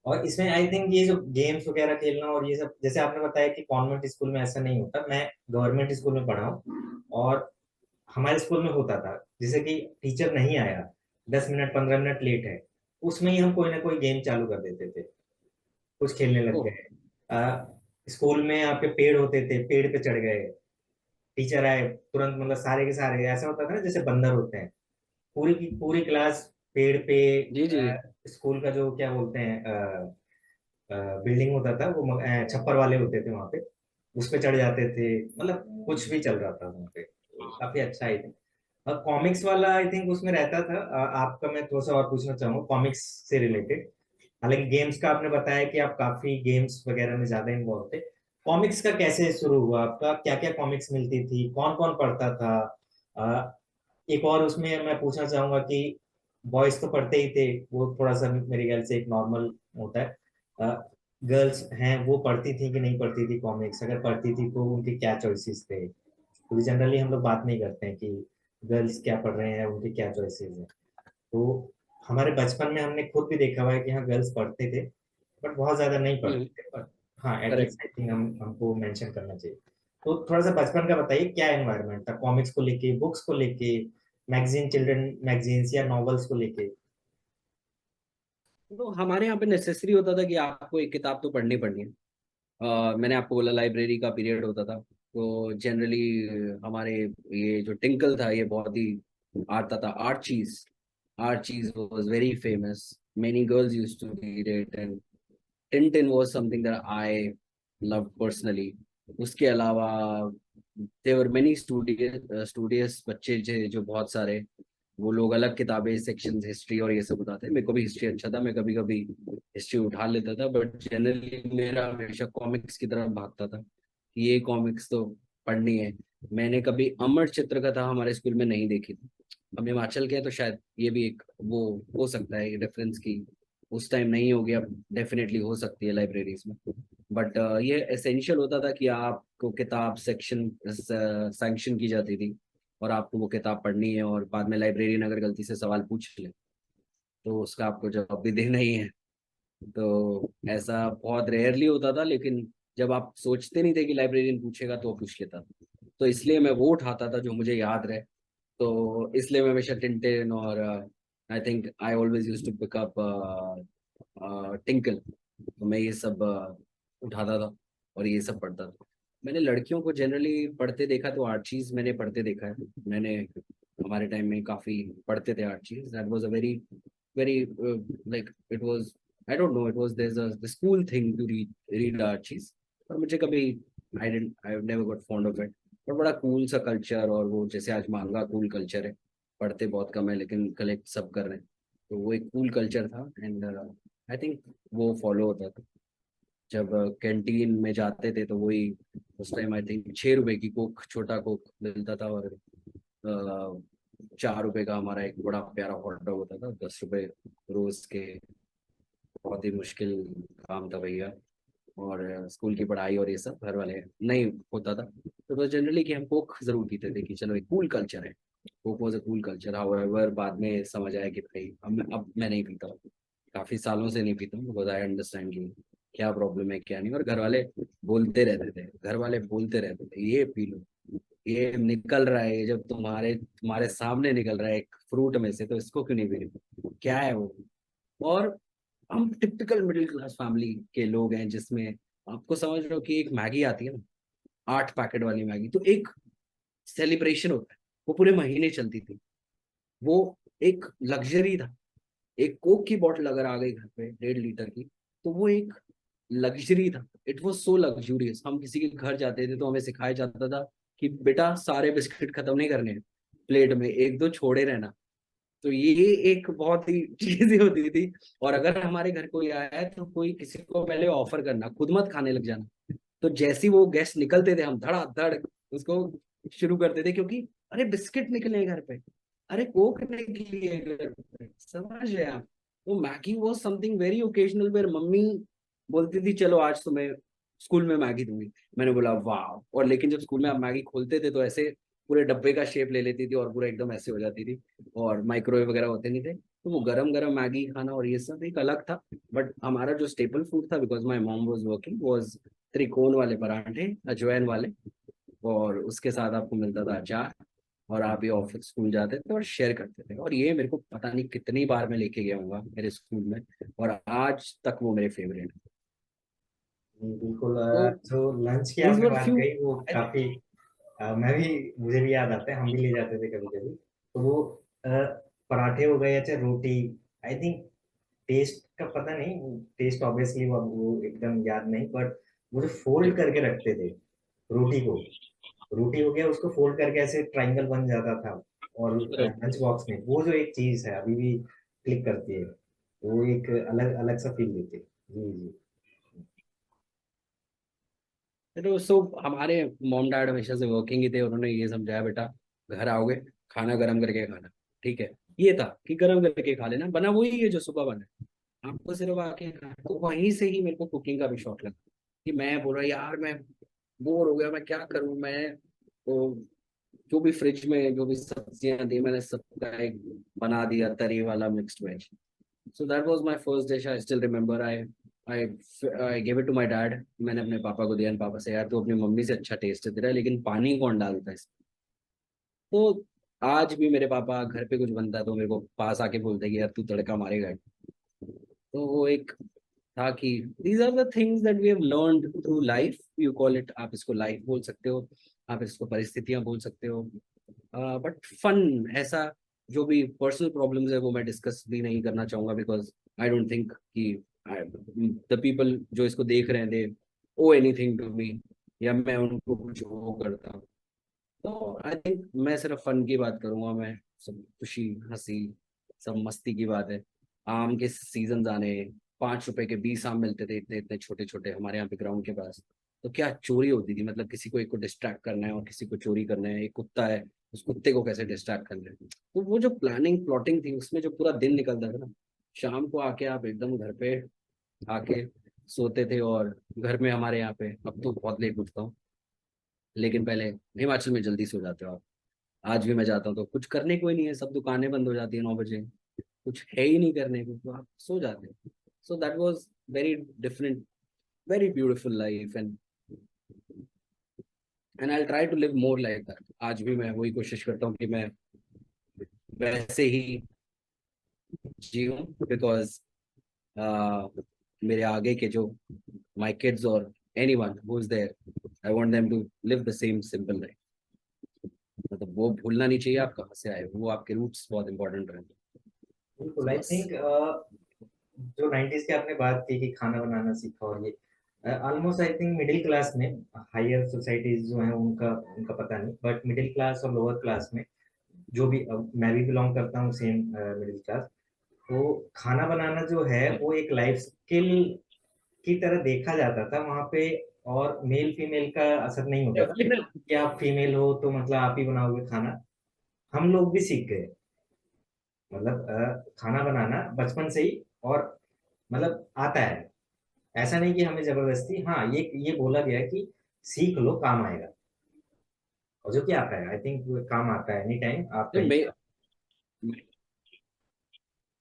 और इसमें आई थिंक ये जो गेम्स वगैरह खेलना और ये सब, जैसे आपने बताया कि कॉन्वेंट स्कूल में ऐसा नहीं होता, मैं गवर्नमेंट स्कूल में पढ़ा हूँ, और हमारे स्कूल में होता था जैसे कि टीचर नहीं आया, 10 मिनट 15 मिनट लेट है, उसमें ही हम कोई ना कोई गेम चालू कर देते थे, कुछ खेलने लग ओ गए। स्कूल में आपके पेड़ होते थे, पेड़ पे चढ़ गए, टीचर आए तुरंत, मतलब सारे के सारे ऐसा होता था ना जैसे बंदर होते हैं, पूरी की पूरी क्लास पेड़ पे। जी जी स्कूल का जो क्या बोलते हैं, बिल्डिंग होता था वो, छप्पर वाले होते थे वहां पे, उस पे चढ़ जाते थे, मतलब कुछ भी चल रहा था वहां पे। काफी अच्छा आई थिंक। कॉमिक्स वाला आई थिंक उसमें रहता था। आपका मैं थोड़ा सा और पूछना चाहूंगा कॉमिक्स से रिलेटेड। हालांकि गेम्स का आपने बताया कि आप काफी गेम्स वगैरह में ज्यादा इन्वॉल्व थे, कॉमिक्स का कैसे शुरू हुआ आपका, क्या क्या कॉमिक्स मिलती थी, कौन कौन पढ़ता था? एक और उसमें मैं पूछना चाहूंगा कि बॉयज तो पढ़ते ही थे, वो थोड़ा सा मेरे ख्याल से एक नॉर्मल होता है, गर्ल्स हैं वो पढ़ती थी कि नहीं पढ़ती थी कॉमिक्स, अगर पढ़ती थी तो उनके क्या चॉइसेस थे? क्योंकि जनरली हम लोग बात नहीं करते हैं कि गर्ल्स क्या पढ़ रहे हैं, उनके क्या चॉइसेस हैं। तो हमारे बचपन में हमने खुद भी देखा हुआ है कि हाँ गर्ल्स पढ़ते थे, बट बहुत ज्यादा नहीं पढ़ते थे, बट हाँ करेक्ट। एटलीस्ट आई थिंक हमको मेंशन करना चाहिए। तो थोड़ा सा बचपन का बताइए, क्या एनवायरनमेंट था कॉमिक्स को लेके, बुक्स को लेके, मैगजीन, चिल्ड्रन मैगजीन्स या नॉवेल्स को लेके? तो हमारे यहाँ पे नेसेसरी होता था कि आपको एक किताब तो पढ़नी पड़नी है। मैंने आपको बोला लाइब्रेरी का पीरियड होता था, तो जनरली हमारे ये जो टिंकल था ये बहुत ही आता था। Archies was very famous, many girls used to read it, and Tintin was something that I love personally. उसके अलावा देवर मेनी स्टूडियस बच्चे थे जो बहुत सारे, वो लोग अलग किताबें सेक्शंस हिस्ट्री और ये सब बताते हैं। मेरे को भी हिस्ट्री अच्छा था, मैं कभी कभी हिस्ट्री उठा लेता था, बट जनरली मेरा हमेशा कॉमिक्स की तरफ भागता था कि ये कॉमिक्स तो पढ़नी है। मैंने कभी अमर चित्रकथा हमारे स्कूल में नहीं देखी थी। हम हिमाचल के हैं तो शायद ये भी एक वो हो सकता है रेफरेंस की, उस टाइम नहीं होगी, अब डेफिनेटली हो सकती है लाइब्रेरीज में। बट ये एसेंशियल होता था कि आपको किताब सेक्शन सैंक्शन की जाती थी, और आपको वो किताब पढ़नी है, और बाद में लाइब्रेरियन अगर गलती से सवाल पूछ ले तो उसका आपको जवाब भी देना ही है। तो ऐसा बहुत रेयरली होता था, लेकिन जब आप सोचते नहीं थे कि लाइब्रेरियन पूछेगा तो वो पूछ लेता था, तो इसलिए मैं वो उठाता था जो मुझे याद रहे। तो इसलिए मैं हमेशा टिंटिन और I think I always use to pick up Tinkle, तो मैं ये सब उठाता था और ये सब पढ़ता था। मैंने लड़कियों को जनरली पढ़ते देखा तो आर्चीज मैंने पढ़ते देखा है। मैंने हमारे टाइम में काफी पढ़ते थे Archies, that was a very very like it was, I don't know, it was there a school thing to read Archies. पर मुझे कभी I never got fond of it. पर बड़ा कूल सा कल्चर, और वो जैसे आज महंगा कूल कल्चर है, पढ़ते बहुत कम है लेकिन कलेक्ट सब कर रहे हैं, तो वो एक कूल कल्चर था, एंड आई थिंक वो फॉलो होता था। जब कैंटीन में जाते थे तो वही उस टाइम आई थिंक 6 रुपए की कोक, छोटा कोक मिलता था, और 4 रुपए का हमारा एक बड़ा प्यारा हॉट डॉग होता था, 10 रुपए रोज के। बहुत ही मुश्किल काम था भैया। और स्कूल की पढ़ाई और ये सब घर वाले नहीं होता था, तो बस जनरली कि हम कोक जरूर पीते थे कि चलो एक कूल कल्चर है। Coke was a cool culture. However बाद में समझ आया कि भाई अब मैं नहीं पीता हूँ, काफी सालों से नहीं पीता हूँ, बिकॉज आई अंडरस्टैंड कि क्या प्रॉब्लम है क्या नहीं। और घर वाले बोलते रहते थे, घर वाले बोलते रहते थे ये पी लो, ये निकल रहा है, ये जब तुम्हारे तुम्हारे सामने निकल रहा है एक फ्रूट में से, तो इसको क्यों नहीं पी रहे, क्या है वो। और हम टिपिकल मिडिल क्लास फैमिली के लोग हैं, जिसमें आपको समझ लो कि एक मैगी आती है ना, 8 पैकेट वाली मैगी, तो एक सेलिब्रेशन होता है, वो पूरे महीने चलती थी। वो एक लग्जरी था। एक कोक की बोतल अगर आ गई घर पे 1.5 लीटर की, तो वो एक लग्जरी था। It was so luxurious. हम किसी के घर जाते थे तो हमें सिखाया जाता था कि बेटा सारे बिस्किट खत्म नहीं करने हैं, प्लेट में एक दो छोड़े रहना। तो ये एक बहुत ही चीज होती थी। और अगर हमारे घर कोई आया है तो कोई किसी को पहले ऑफर करना, खुद मत खाने लग जाना। तो जैसी वो गेस्ट निकलते थे हम धड़ाधड़ उसको शुरू करते थे, क्योंकि अरे बिस्किट निकले घर पे, अरे कोक निकली है घर पे, समझ रहे आप। वो Maggi was something very occasional, where mummy बोलती थी चलो आज तुम्हें स्कूल में मैगी दूंगी। मैंने बोला वाह। और लेकिन जब स्कूल में आप मैगी खोलते थे तो ऐसे पूरे डब्बे का शेप ले लेती थी और पूरा एकदम ऐसे हो जाती थी, और माइक्रोवेव वगैरह होते नहीं थे, तो वो गरम गरम मैगी खाना और ये सब एक अलग था। बट हमारा जो स्टेपल फूड था, because my mom was working, was त्रिकोण वाले पराठे अजवाइन वाले, और उसके साथ आपको मिलता था अचार। और आप ये ऑफिस स्कूल जाते थे और शेयर करते थे, और ये मेरे को पता नहीं कितनी बार मैं लेके गया हूँ मेरे स्कूल में, और आज तक वो मेरे फेवरेट है। बिल्कुल। तो जो लंच की दीज आपने वर बात फ्यू। कही वो काफी, मैं भी, मुझे भी याद आता है, हम भी ले जाते थे कभी कभी। तो वो अ, पराठे हो गए या चाहे रोटी, आई थिंक टेस्ट का पता नहीं, टेस्ट ऑब्वियसली वो एकदम याद नहीं, बट वो जो फोल्ड करके रखते थे रोटी को, रोटी हो गया उसको फोल्ड करके ऐसे ट्रायंगल बन जाता था, और लंच बॉक्स में वो जो एक चीज है अभी भी क्लिक करती है, वो एक अलग अलग सा फील देती है। जी जी। तो सो हमारे मॉम डैड हमेशा से वर्किंग ही थे, उन्होंने ये समझाया बेटा घर आओगे खाना गर्म करके खाना, ठीक है। ये था कि गर्म करके खा लेना, बना वही है जो सुबह बना है, आपको सिर्फ आके खाना। तो वहीं से ही मेरे को कुकिंग का भी शौक लगा, कि मैं बोल रहा यार मैं बोर हो गया, मैं क्या करूं। मैं तो जो भी फ्रिज में जो भी सब्जियां थी मैंने सबका एक बना दिया तरी वाला mixed veg. So that was my first dish. I still remember. I I gave it to my dad. मैंने अपने पापा को दिया, पापा से यार तो अपनी मम्मी से अच्छा टेस्ट है तेरा, लेकिन पानी कौन डालता है इसमें। तो आज भी मेरे पापा घर पे कुछ बनता है तो मेरे को पास आके बोलते हैं कि यार तू तड़का मारेगा। तो वो एक था कि these are the things that we have learned through life. You call it, आप इसको लाइफ बोल सकते हो, आप इसको परिस्थितियां बोल सकते हो, बट फन ऐसा। जो भी पर्सनल प्रॉब्लम्स है वो मैं डिस्कस भी नहीं करना चाहूंगा, बिकॉज आई डोंट थिंक कि द पीपल जो इसको देख रहे हैं दे ओ एनीथिंग टू मी, या मैं उनको कुछ वो करता हूँ। तो आई थिंक मैं सिर्फ फन की बात करूंगा, मैं सब खुशी हंसी सब मस्ती की बात है। आम के सीजन आने, 5 रुपए के 20 आम मिलते थे, इतने इतने छोटे छोटे हमारे यहाँ पे ग्राउंड के पास। तो क्या चोरी होती थी, मतलब किसी को एक को डिस्ट्रैक्ट करना है और किसी को चोरी करना है, एक कुत्ता है उस कुत्ते को कैसे डिस्ट्रैक्ट करना है। तो वो जो प्लानिंग प्लॉटिंग थी उसमें जो पूरा दिन निकलता था ना, शाम को आके आप एकदम घर पे आके सोते थे। और घर में हमारे यहाँ पे अब तो बहुत लेट उठता हूँ, लेकिन पहले हिमाचल में जल्दी सो जाते हो आप। आज भी मैं जाता हूँ तो कुछ करने को ही नहीं है, सब दुकानें बंद हो जाती है 9 बजे, कुछ है ही नहीं करने को, तो आप सो जाते हो। So that was very different, very beautiful life. And I try to live more like that. आज भी मैं वही कोशिश करता हूँ कि मैं वैसे ही जीऊँ, बिकॉज मेरे आगे के जो माई किड्स और anyone who is there, I want them to live the same simple life. मतलब वो भूलना नहीं चाहिए आप कहाँ से आए हो, वो आपके रूट्स बहुत इंपॉर्टेंट रहे। बिल्कुल। तो आई बस। थिंक जो 90s की आपने बात की कि खाना बनाना सीखा, और ये almost I think middle class में, हायर सोसाइटीज जो है उनका उनका पता नहीं, बट मिडिल क्लास और लोअर क्लास में जो भी, मैं भी बिलोंग करता हूँ सेम मिडिल क्लास, तो खाना बनाना जो है वो एक लाइफ स्किल की तरह देखा जाता था वहां पे, और मेल फीमेल का असर नहीं होता था कि आप फीमेल हो तो मतलब आप ही बनाओगे खाना। हम लोग भी सीख गए, मतलब खाना बनाना बचपन से ही, और मतलब आता है। ऐसा नहीं कि हमें जबरदस्ती, हाँ ये बोला गया कि सीख लो काम आएगा, और जो कि आता है, आई थिंक काम आता है एनी टाइम आप कहीं। मे,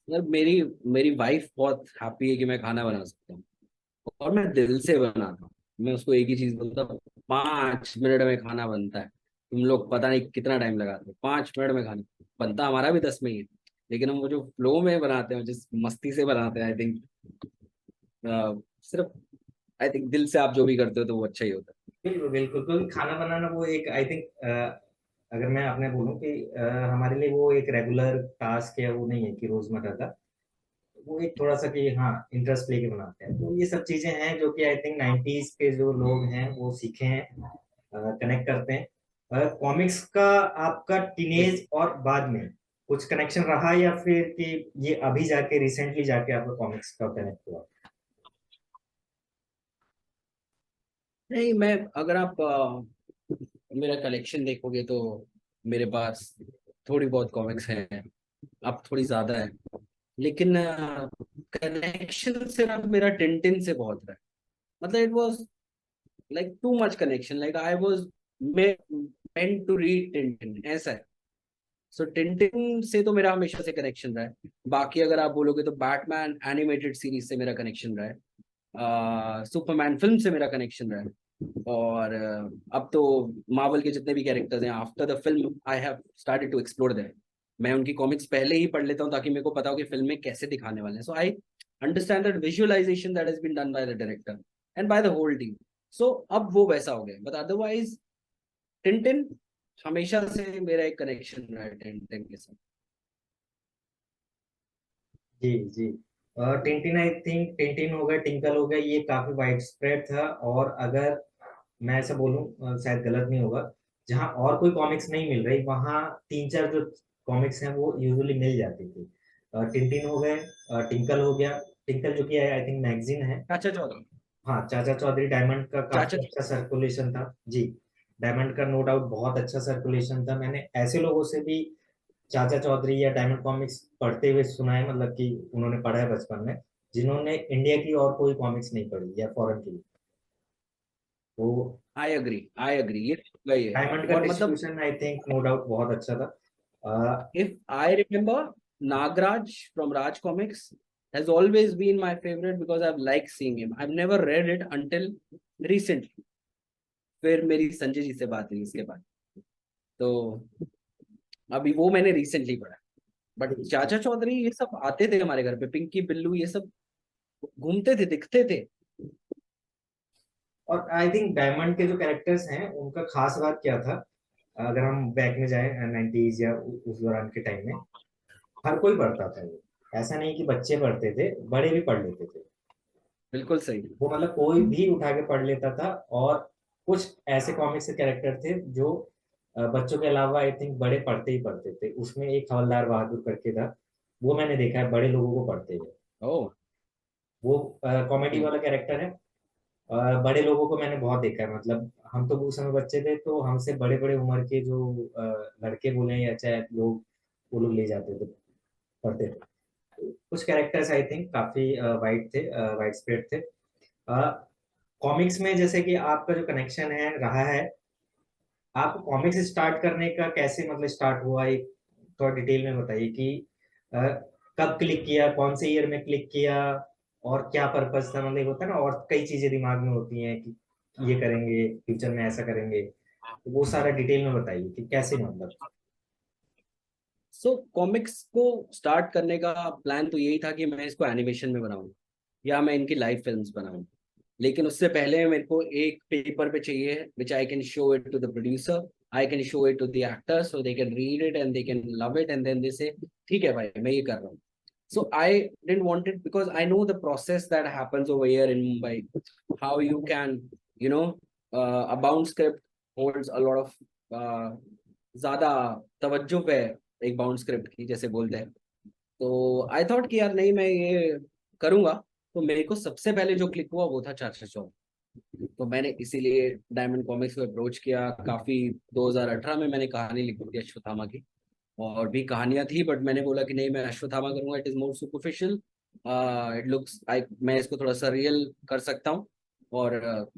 मतलब मेरी मेरी वाइफ बहुत हैप्पी है कि मैं खाना बना सकता हूँ, और मैं दिल से बनाता हूँ। मैं उसको एक ही चीज बोलता हूँ, 5 मिनट में खाना बनता है। तुम लोग पता नहीं कितना टाइम लगाते हो, 5 मिनट में खाना बनता हमारा भी 10 में ही है। लेकिन हम वो जो फ्लो में बनाते हैं, जिस मस्ती से बनाते हैं, आई थिंक सिर्फ आई थिंक दिल से आप जो भी करते हो तो वो अच्छा ही होता बिल्कुल बिल्कुल, क्योंकि खाना बनाना वो एक, आई थिंक अगर मैं अपने बोलूँ कि हमारे लिए वो एक रेगुलर टास्क है, वो नहीं है कि रोजमर्रा का। वो एक थोड़ा सा कि हाँ इंटरेस्ट लेके बनाते हैं, तो ये सब चीजें हैं जो कि आई थिंक 90s के जो लोग हैं वो सीखे हैं, कनेक्ट करते हैं। कॉमिक्स का आपका है। टीनेज और बाद में कुछ कनेक्शन रहा, या फिर कि ये अभी जाके रिसेंटली जाके आपका कॉमिक्स का कनेक्ट हुआ? नहीं, मैं अगर आप मेरा कलेक्शन देखोगे तो मेरे पास थोड़ी बहुत कॉमिक्स हैं, अब थोड़ी ज्यादा है। लेकिन कनेक्शन सिर्फ मेरा टिंटिन से बहुत रहा है। मतलब it was like too much connection, like I was meant to read Tintin, ऐसा है। सो टिंटिन से तो मेरा हमेशा से कनेक्शन रहा है। बाकी अगर आप बोलोगे तो बैटमैन एनिमेटेड सीरीज से मेरा कनेक्शन रहा है, सुपरमैन फिल्म से मेरा कनेक्शन रहा है, और अब तो मार्वल के जितने भी कैरेक्टर्स हैं, after the film I have started to explore them. मैं उनकी कॉमिक्स पहले ही पढ़ लेता हूँ ताकि मेरे को पता हो कि फिल्म में कैसे दिखाने वाले हैं। So I understand that visualisation that has been done by the director and by the whole team. So अब वो वैसा हो गया, बट अदरवाइज टिंटिन हमेशा से मेरा एक कनेक्शन रहा है टिंटिन के साथ। जी जी। टिंटिन, आई थिंक टिंटिन हो गया, टिंकल हो गया, ये काफी वाइड स्प्रेड था। और अगर मैं ऐसा बोलूं, शायद गलत नहीं होगा, जहां और कोई कॉमिक्स नहीं मिल रही वहां तीन चार जो कॉमिक्स हैं वो यूजुअली मिल जाती थी। टिंटिन हो गए, टिंकल हो गया। टिंकल जो कि आई थिंक मैगजीन है। चाचा चौधरी। हाँ, चाचा चौधरी, डायमंड का चाचा काफी अच्छा सर्कुलेशन था जी। डायमंड का नो डाउट बहुत अच्छा सर्कुलेशन था। मैंने ऐसे लोगों से भी चाचा चौधरी या डायमंड कॉमिक्स पढ़ते हुए सुना है, मतलब कि उन्होंने पढ़ा है बचपन में, जिन्होंने इंडिया की और कोई कॉमिक्स नहीं पढ़ी या फॉरेन की। वो आई एग्री, ये तो वही है। डायमंड का और मतलब distribution I think no doubt बहुत अच्छा था। if I remember, Nagraj from Raj Comics has always been my favorite because I've liked seeing him. I've never read it until recently. फिर मेरी संजय जी से बात हुई इसके बाद, तो अभी वो मैंने रिसेंटली पढ़ा। बट चाचा चौधरी ये सब आते थे हमारे घर पे, पिंकी बिल्लू ये सब घूमते थे, दिखते थे। और आई थिंक डायमंड के जो कैरेक्टर्स हैं उनका खास बात क्या था, अगर हम बैक में जाएं 90s या उस दौरान के टाइम में, हर कोई पढ़ता था वो। ऐसा नहीं कि बच्चे पढ़ते थे, बड़े भी पढ़ लेते थे। बिल्कुल सही। वो मतलब कोई भी उठा के पढ़ लेता था। और कुछ ऐसे कॉमिक्स के कैरेक्टर थे जो बच्चों के अलावा आई थिंक बड़े पढ़ते ही पढ़ते थे। उसमें एक हवलदार बहादुर करके था, वो मैंने देखा है बड़े लोगों को पढ़ते हुए। ओह। वो कॉमेडी वाला कैरेक्टर है। बड़े लोगों को मैंने बहुत देखा है, मतलब हम तो उस समय बच्चे थे, तो हमसे बड़े बड़े उम्र के जो लड़के बोले या चाहे लोग, वो लोग ले जाते थे, पढ़ते थे। कुछ कैरेक्टर्स आई थिंक काफी वाइड थे, वाइड स्प्रेड थे। कॉमिक्स में जैसे कि आपका जो कनेक्शन है रहा है, आप कॉमिक्स स्टार्ट करने का कैसे मतलब स्टार्ट हुआ, एक थोड़ा डिटेल में बताइए कि अ, कब क्लिक किया, कौन से ईयर में क्लिक किया, और क्या पर्पस था। मतलब होता है ना, और कई चीजें दिमाग में होती हैं कि ये करेंगे फ्यूचर में, ऐसा करेंगे, तो वो सारा डिटेल में बताइए कि कैसे मतलब। सो कॉमिक्स को स्टार्ट करने का प्लान तो यही था कि मैं इसको एनिमेशन में बनाऊं या मैं इनकी लाइव फिल्म्स बनाऊं। लेकिन उससे पहले मेरे को एक पेपर पे चाहिए which I can show it to the producer, I can show it to the actor so they can read it and they can love it and then they say ठीक है भाई मैं ये कर रहा हूँ। So I didn't want it because I know the process that happens over here in Mumbai, how you can you know a bound script holds a lot of ज्यादा तवज्जो पे एक बाउंड स्क्रिप्ट की जैसे बोलते हैं। तो आई थॉट कि यार नहीं मैं ये करूंगा, तो मेरे को सबसे पहले जो क्लिक हुआ वो था चाचा चौक। तो मैंने इसीलिए डायमंड कॉमिक्स को अप्रोच किया। काफी 2018 में मैंने कहानी लिखी थी अश्वत्थामा की, और भी कहानियां थी, बट मैंने बोला कि नहीं, मैं अश्वत्थामा करूंगा, it is more superficial, it looks आई, मैं इसको थोड़ा सा रियल कर सकता हूँ। और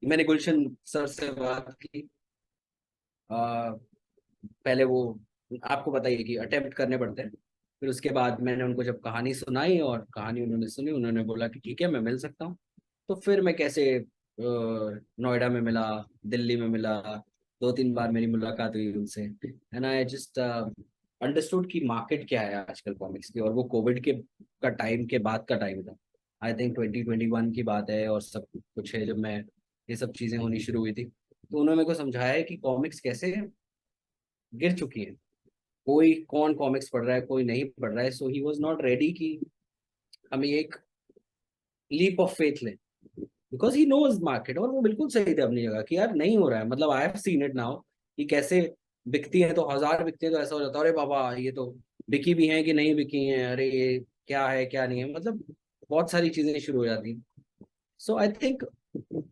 मैंने गुलशन सर से बात की। पहले वो, आपको बताइए कि अटेम्प्ट करने पड़ते हैं। फिर उसके बाद मैंने उनको जब कहानी सुनाई और कहानी उन्होंने सुनी, उन्होंने बोला कि ठीक है, मैं मिल सकता हूँ। तो फिर मैं कैसे नोएडा में मिला, दिल्ली में मिला, 2-3 बार मेरी मुलाकात हुई उनसे, एंड आई जस्ट अंडरस्टूड कि मार्केट क्या है आजकल कॉमिक्स की। और वो कोविड के का टाइम के बाद का टाइम था, आई थिंक 2021 की बात है, और सब कुछ है जब मैं ये सब चीजें होनी शुरू हुई थी। तो उन्होंने मेरे को समझाया है कि कॉमिक्स कैसे गिर चुकी है, कोई कौन कॉमिक्स पढ़ रहा है, कोई नहीं पढ़ रहा है। सो ही वॉज नॉट रेडी कि हमें एक लीप ऑफ फेथ ले, बिकॉज ही नोज मार्केट। और वो बिल्कुल सही थे अपनी जगह कि यार नहीं हो रहा है, मतलब I have seen it now कि कैसे बिकती है तो 1000 बिकती है तो ऐसा हो जाता है, अरे बाबा ये तो बिकी भी हैं कि नहीं बिकी हैं, अरे ये क्या है क्या नहीं है, मतलब बहुत सारी चीजें शुरू हो जाती हैं। So I think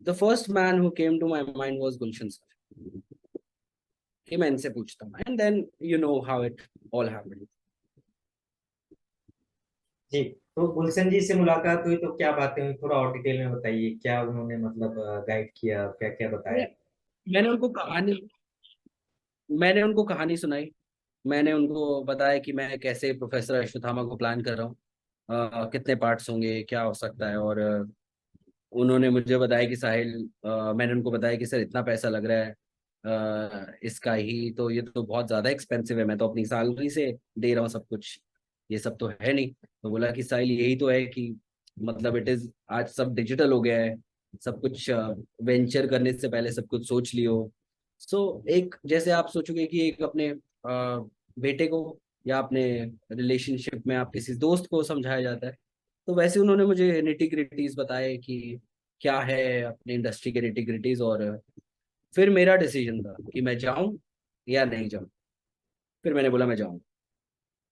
the first man who came to my mind was Gulshan sir, कि मैं इनसे पूछता हूँ, and then you know how it all happened. जी। तो गुलशन जी से मुलाकात हुई तो क्या बातें हुई, थोड़ा और डिटेल में बताइए, क्या उन्होंने मतलब गाइड किया, क्या क्या बताया? मैंने उनको कहानी मैंने उनको कहानी सुनाई। मैंने उनको बताया कि मैं कैसे प्रोफेसर अश्वत्थामा को प्लान कर रहा हूँ, कितने पार्ट्स होंगे, क्या हो सकता है। और उन्होंने मुझे बताया कि साहिल, मैंने उनको बताया कि सर इतना पैसा लग रहा है इसका ही, तो ये तो बहुत ज़्यादा एक्सपेंसिव है, मैं तो अपनी सैलरी से दे रहा हूँ सब कुछ, ये सब तो है नहीं। तो बोला कि साहिल यही तो है कि मतलब इट इज़, आज सब डिजिटल हो गया है, सब कुछ वेंचर करने से पहले सब कुछ सोच लियो। एक जैसे आप सोचोगे कि एक अपने बेटे को या अपने रिलेशनशिप में आप किसी दोस्त को समझाया जाता है, तो वैसे उन्होंने मुझे निटी ग्रिटीज बताए कि क्या है अपनी इंडस्ट्री के निटी ग्रिटीज। और फिर मेरा डिसीजन था कि मैं जाऊं या नहीं जाऊं। फिर मैंने बोला मैं जाऊं,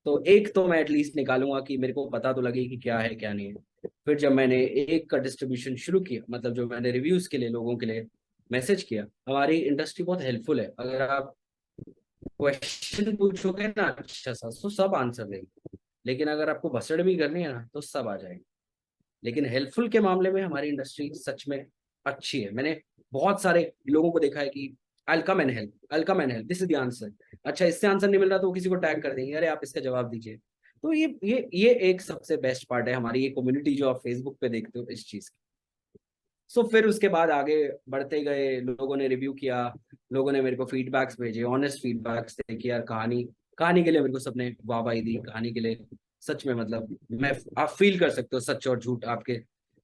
तो एक तो मैं एटलीस्ट निकालूंगा कि मेरे को पता तो लगे कि क्या है क्या नहीं है। फिर जब मैंने एक का डिस्ट्रीब्यूशन शुरू किया, मतलब जो मैंने रिव्यूज के लिए लोगों के लिए मैसेज किया, हमारी इंडस्ट्री बहुत हेल्पफुल है। अगर आप क्वेश्चन पूछोगे ना अच्छा सा, तो सब आंसर देंगे, लेकिन अगर आपको भसड़ भी करनी है ना तो सब आ जाएंगे। लेकिन हेल्पफुल के मामले में हमारी इंडस्ट्री सच में अच्छी है। मैंने बहुत सारे लोगों को देखा है कि I come and help, I come and help, this is the answer. अच्छा, इससे आंसर नहीं मिल रहा तो वो किसी को टैग कर देंगे, अरे आप इसका जवाब दीजिए। तो ये एक सबसे बेस्ट पार्ट है हमारी ये कम्युनिटी जो आप फेसबुक पे देखते हो इस चीज की। फिर उसके बाद आगे बढ़ते गए, लोगों ने रिव्यू किया, लोगों ने मेरे को फीडबैक्स भेजे, ऑनेस्ट फीडबैक्स थे कि यार कहानी कहानी के लिए मेरे को सबने वाहवाही दी, कहानी के लिए सच में, मतलब मैं, आप फील कर सकते हो सच और झूठ आपके,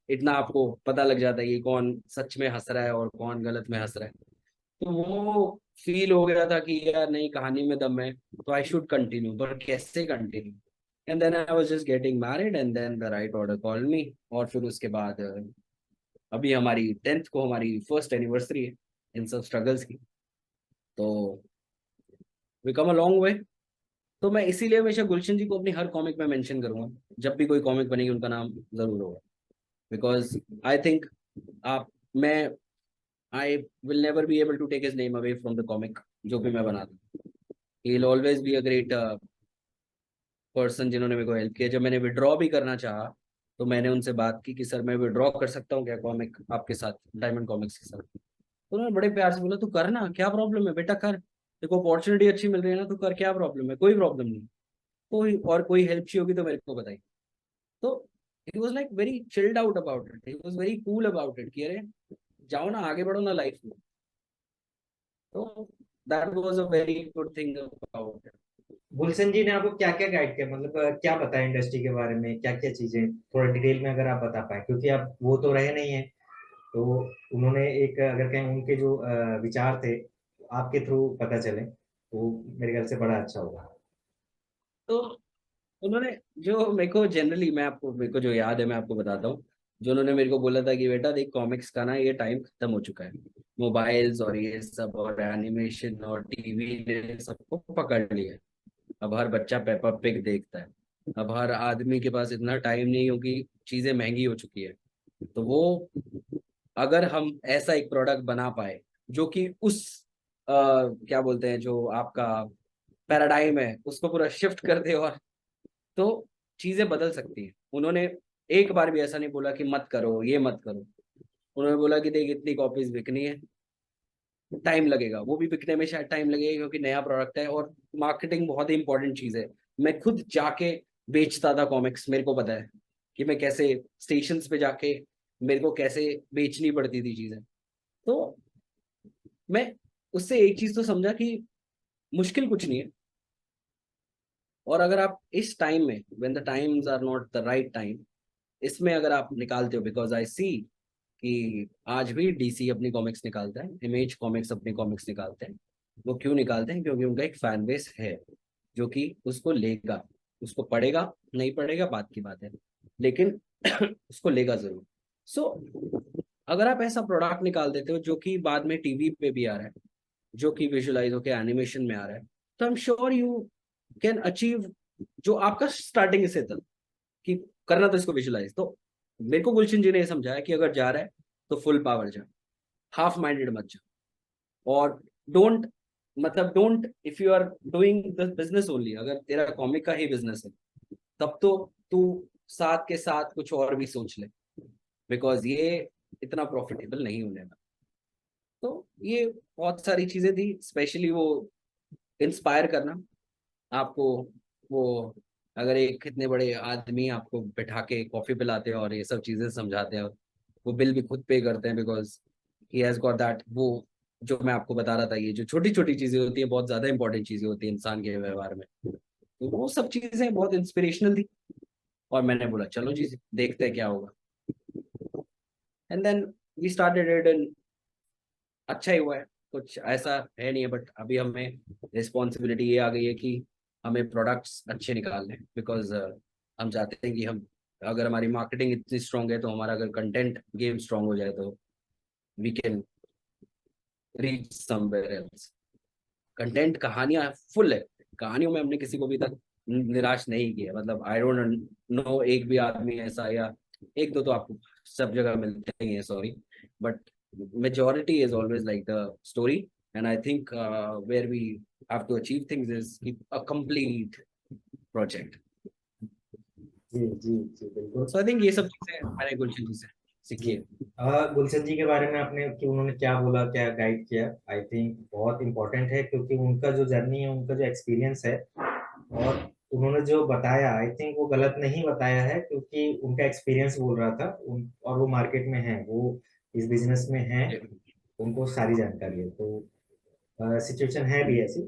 इतना आपको पता लग जाता है कि कौन सच में हंस रहा है और कौन गलत में हंस रहा है। तो वो फील हो गया था कि यार नहीं, कहानी में दम है तो आई शुड कंटिन्यू, पर कैसे continue. And then I was just getting married and then the right order called me. और फिर उसके बाद अभी हमारी 10th को हमारी फर्स्ट एनिवर्सरी है इन सब स्ट्रगल्स की। तो we come a long way. तो मैं इसीलिए हमेशा गुलशन जी को अपनी हर कॉमिक में मेंशन करूंगा, जब भी कोई कॉमिक बनेगी उनका नाम जरूर होगा। बिकॉज आई थिंक आप मैं I will never be able to take his name away from the comic जो भी मैं बनाता हूँ। He will always be a great person जिन्होंने मेरे को हेल्प किया। जब मैंने विड्रॉ भी करना चाहा तो मैंने उनसे बात की कि सर मैं विड्रॉ कर सकता हूँ क्या कॉमिक आपके साथ, डायमंड कॉमिक्स के साथ। तो उन्होंने बड़े प्यार से बोला तू करना, क्या प्रॉब्लम है बेटा, कर, देखो अपॉर्चुनिटी अच्छी मिल रही है ना, तू कर, क्या प्रॉब्लम है, कोई प्रॉब्लम नहीं। कोई और कोई हेल्प चाहिए होगी तो मेरे को बताइए। तो he was like very chilled out about it, he was very cool about it कि अरे जाओ ना, आगे बढ़ो ना लाइफ में। तो that was a very good thing about it. Gulshan ji ने आपको क्या क्या गाइड किया, मतलब क्या बताया इंडस्ट्री के बारे में, क्या क्या चीजें, थोड़ा डिटेल में अगर आप बता पाए, क्योंकि आप वो तो रहे नहीं है। तो उन्होंने एक, अगर कहें उनके जो विचार थे आपके थ्रू पता चले तो मेरे ख्याल से बड़ा अच्छा होगा। तो उन्होंने जो मेरे को जनरली, मैं आपको, मेरे को जो याद है मैं आपको बताता हूँ। जो उन्होंने मेरे को बोला था कि बेटा देख, कॉमिक्स का ना ये टाइम खत्म हो चुका है, मोबाइल्स और ये सब और एनिमेशन और टीवी ने सबको पकड़ लिया है। अब हर बच्चा पेपा पिग देखता है, अब हर आदमी के पास इतना टाइम नहीं, क्योंकि चीजें महंगी हो चुकी है। तो वो, अगर हम ऐसा एक प्रोडक्ट बना पाए जो कि उस क्या बोलते हैं, जो आपका पैराडाइम है उसको पूरा शिफ्ट कर दे, और तो चीजें बदल सकती हैं। उन्होंने एक बार भी ऐसा नहीं बोला कि मत करो, ये मत करो। उन्होंने बोला कि देख, इतनी कॉपीज बिकनी है, टाइम लगेगा, वो भी बिकने में शायद टाइम लगेगा क्योंकि नया प्रोडक्ट है, और मार्केटिंग बहुत ही इंपॉर्टेंट चीज है। मैं खुद जाके बेचता था कॉमिक्स, मेरे को पता है कि मैं कैसे स्टेशंस पे जाके मेरे को कैसे बेचनी पड़ती थी चीजें। तो मैं उससे एक चीज तो समझा कि मुश्किल कुछ नहीं है। और अगर आप इस टाइम में, when the times are not the right time, इसमें अगर आप निकालते हो, बिकॉज आई सी कि आज भी डीसी अपनी कॉमिक्स निकालता है, इमेज कॉमिक्स अपनी कॉमिक्स निकालते हैं। वो क्यों निकालते हैं? क्योंकि उनका एक फैन बेस है जो कि उसको लेगा, उसको पढ़ेगा, नहीं पढ़ेगा बात की बात है, लेकिन उसको लेगा जरूर। सो अगर आप ऐसा प्रोडक्ट निकाल देते हो जो कि बाद में टीवी पे भी आ रहा है, जो कि विजुअलाइज होकर एनिमेशन में आ रहा है, तो I am sure you can achieve जो आपका स्टार्टिंग से था कि करना, तो इसको विजुअलाइज। तो मेरे को गुलशन जी ने समझाया कि अगर जा रहा है तो फुल पावर जा, हाफ माइंडेड मत जा। और डोंट, मतलब don't, if you are doing the business only, अगर तेरा कॉमिक का ही बिजनेस है, तब तो तू साथ के साथ कुछ और भी सोच ले, बिकॉज ये इतना प्रॉफिटेबल नहीं होने वाला। तो ये बहुत सारी चीजें थी, स्पेशली वो इंस्पायर करना आपको। वो, अगर एक इतने बड़े आदमी आपको बैठा के कॉफी पिलाते हैं और ये सब चीजें समझाते हैं, और वो बिल भी खुद पे करते हैं, because he has got that, वो जो मैं आपको बता रहा था, ये जो छोटी छोटी चीजें होती है बहुत ज्यादा इंपॉर्टेंट चीजें होती है इंसान के व्यवहार में। तो वो सब चीजें बहुत इंस्पिरेशनल थी, और मैंने बोला चलो जी देखते हैं क्या होगा। And then we started it, and अच्छा ही हुआ है। कुछ ऐसा है नहीं है, बट अभी हमें रिस्पॉन्सिबिलिटी ये आ गई है कि हमें प्रोडक्ट्स अच्छे निकालने हैं, बिकॉज हम चाहते हैं कि हम, अगर हमारी मार्केटिंग इतनी स्ट्रांग है, तो हमारा अगर कंटेंट गेम स्ट्रांग हो जाए, तो we can reach somewhere else. Content, कहानियां फुल है, कहानियों में हमने किसी को भी तक निराश नहीं किया। मतलब आई डोंट नो एक भी आदमी ऐसा, या एक दो तो आपको सब जगह मिलते ही है, sorry, but majority is always like the story. And I think where we have to achieve things is a complete project. जी जी जी बिल्कुल। So I think ये सब चीजें मैंने गुलशन जी से जी सीखी है। गुलशन जी के बारे में आपने कि उन्होंने क्या बोला, क्या गाइड किया, आई थिंक बहुत इम्पोर्टेंट है, क्योंकि उनका जो जर्नी है, उनका जो एक्सपीरियंस है, और उन्होंने जो बताया, आई थिंक वो गलत नहीं बताया है, क्योंकि उनका एक्सपीरियंस बोल रहा था और वो मार्केट में है, वो इस बिजनेस में है, उनको सारी जानकारी है। तो सिचुएशन है भी ऐसी।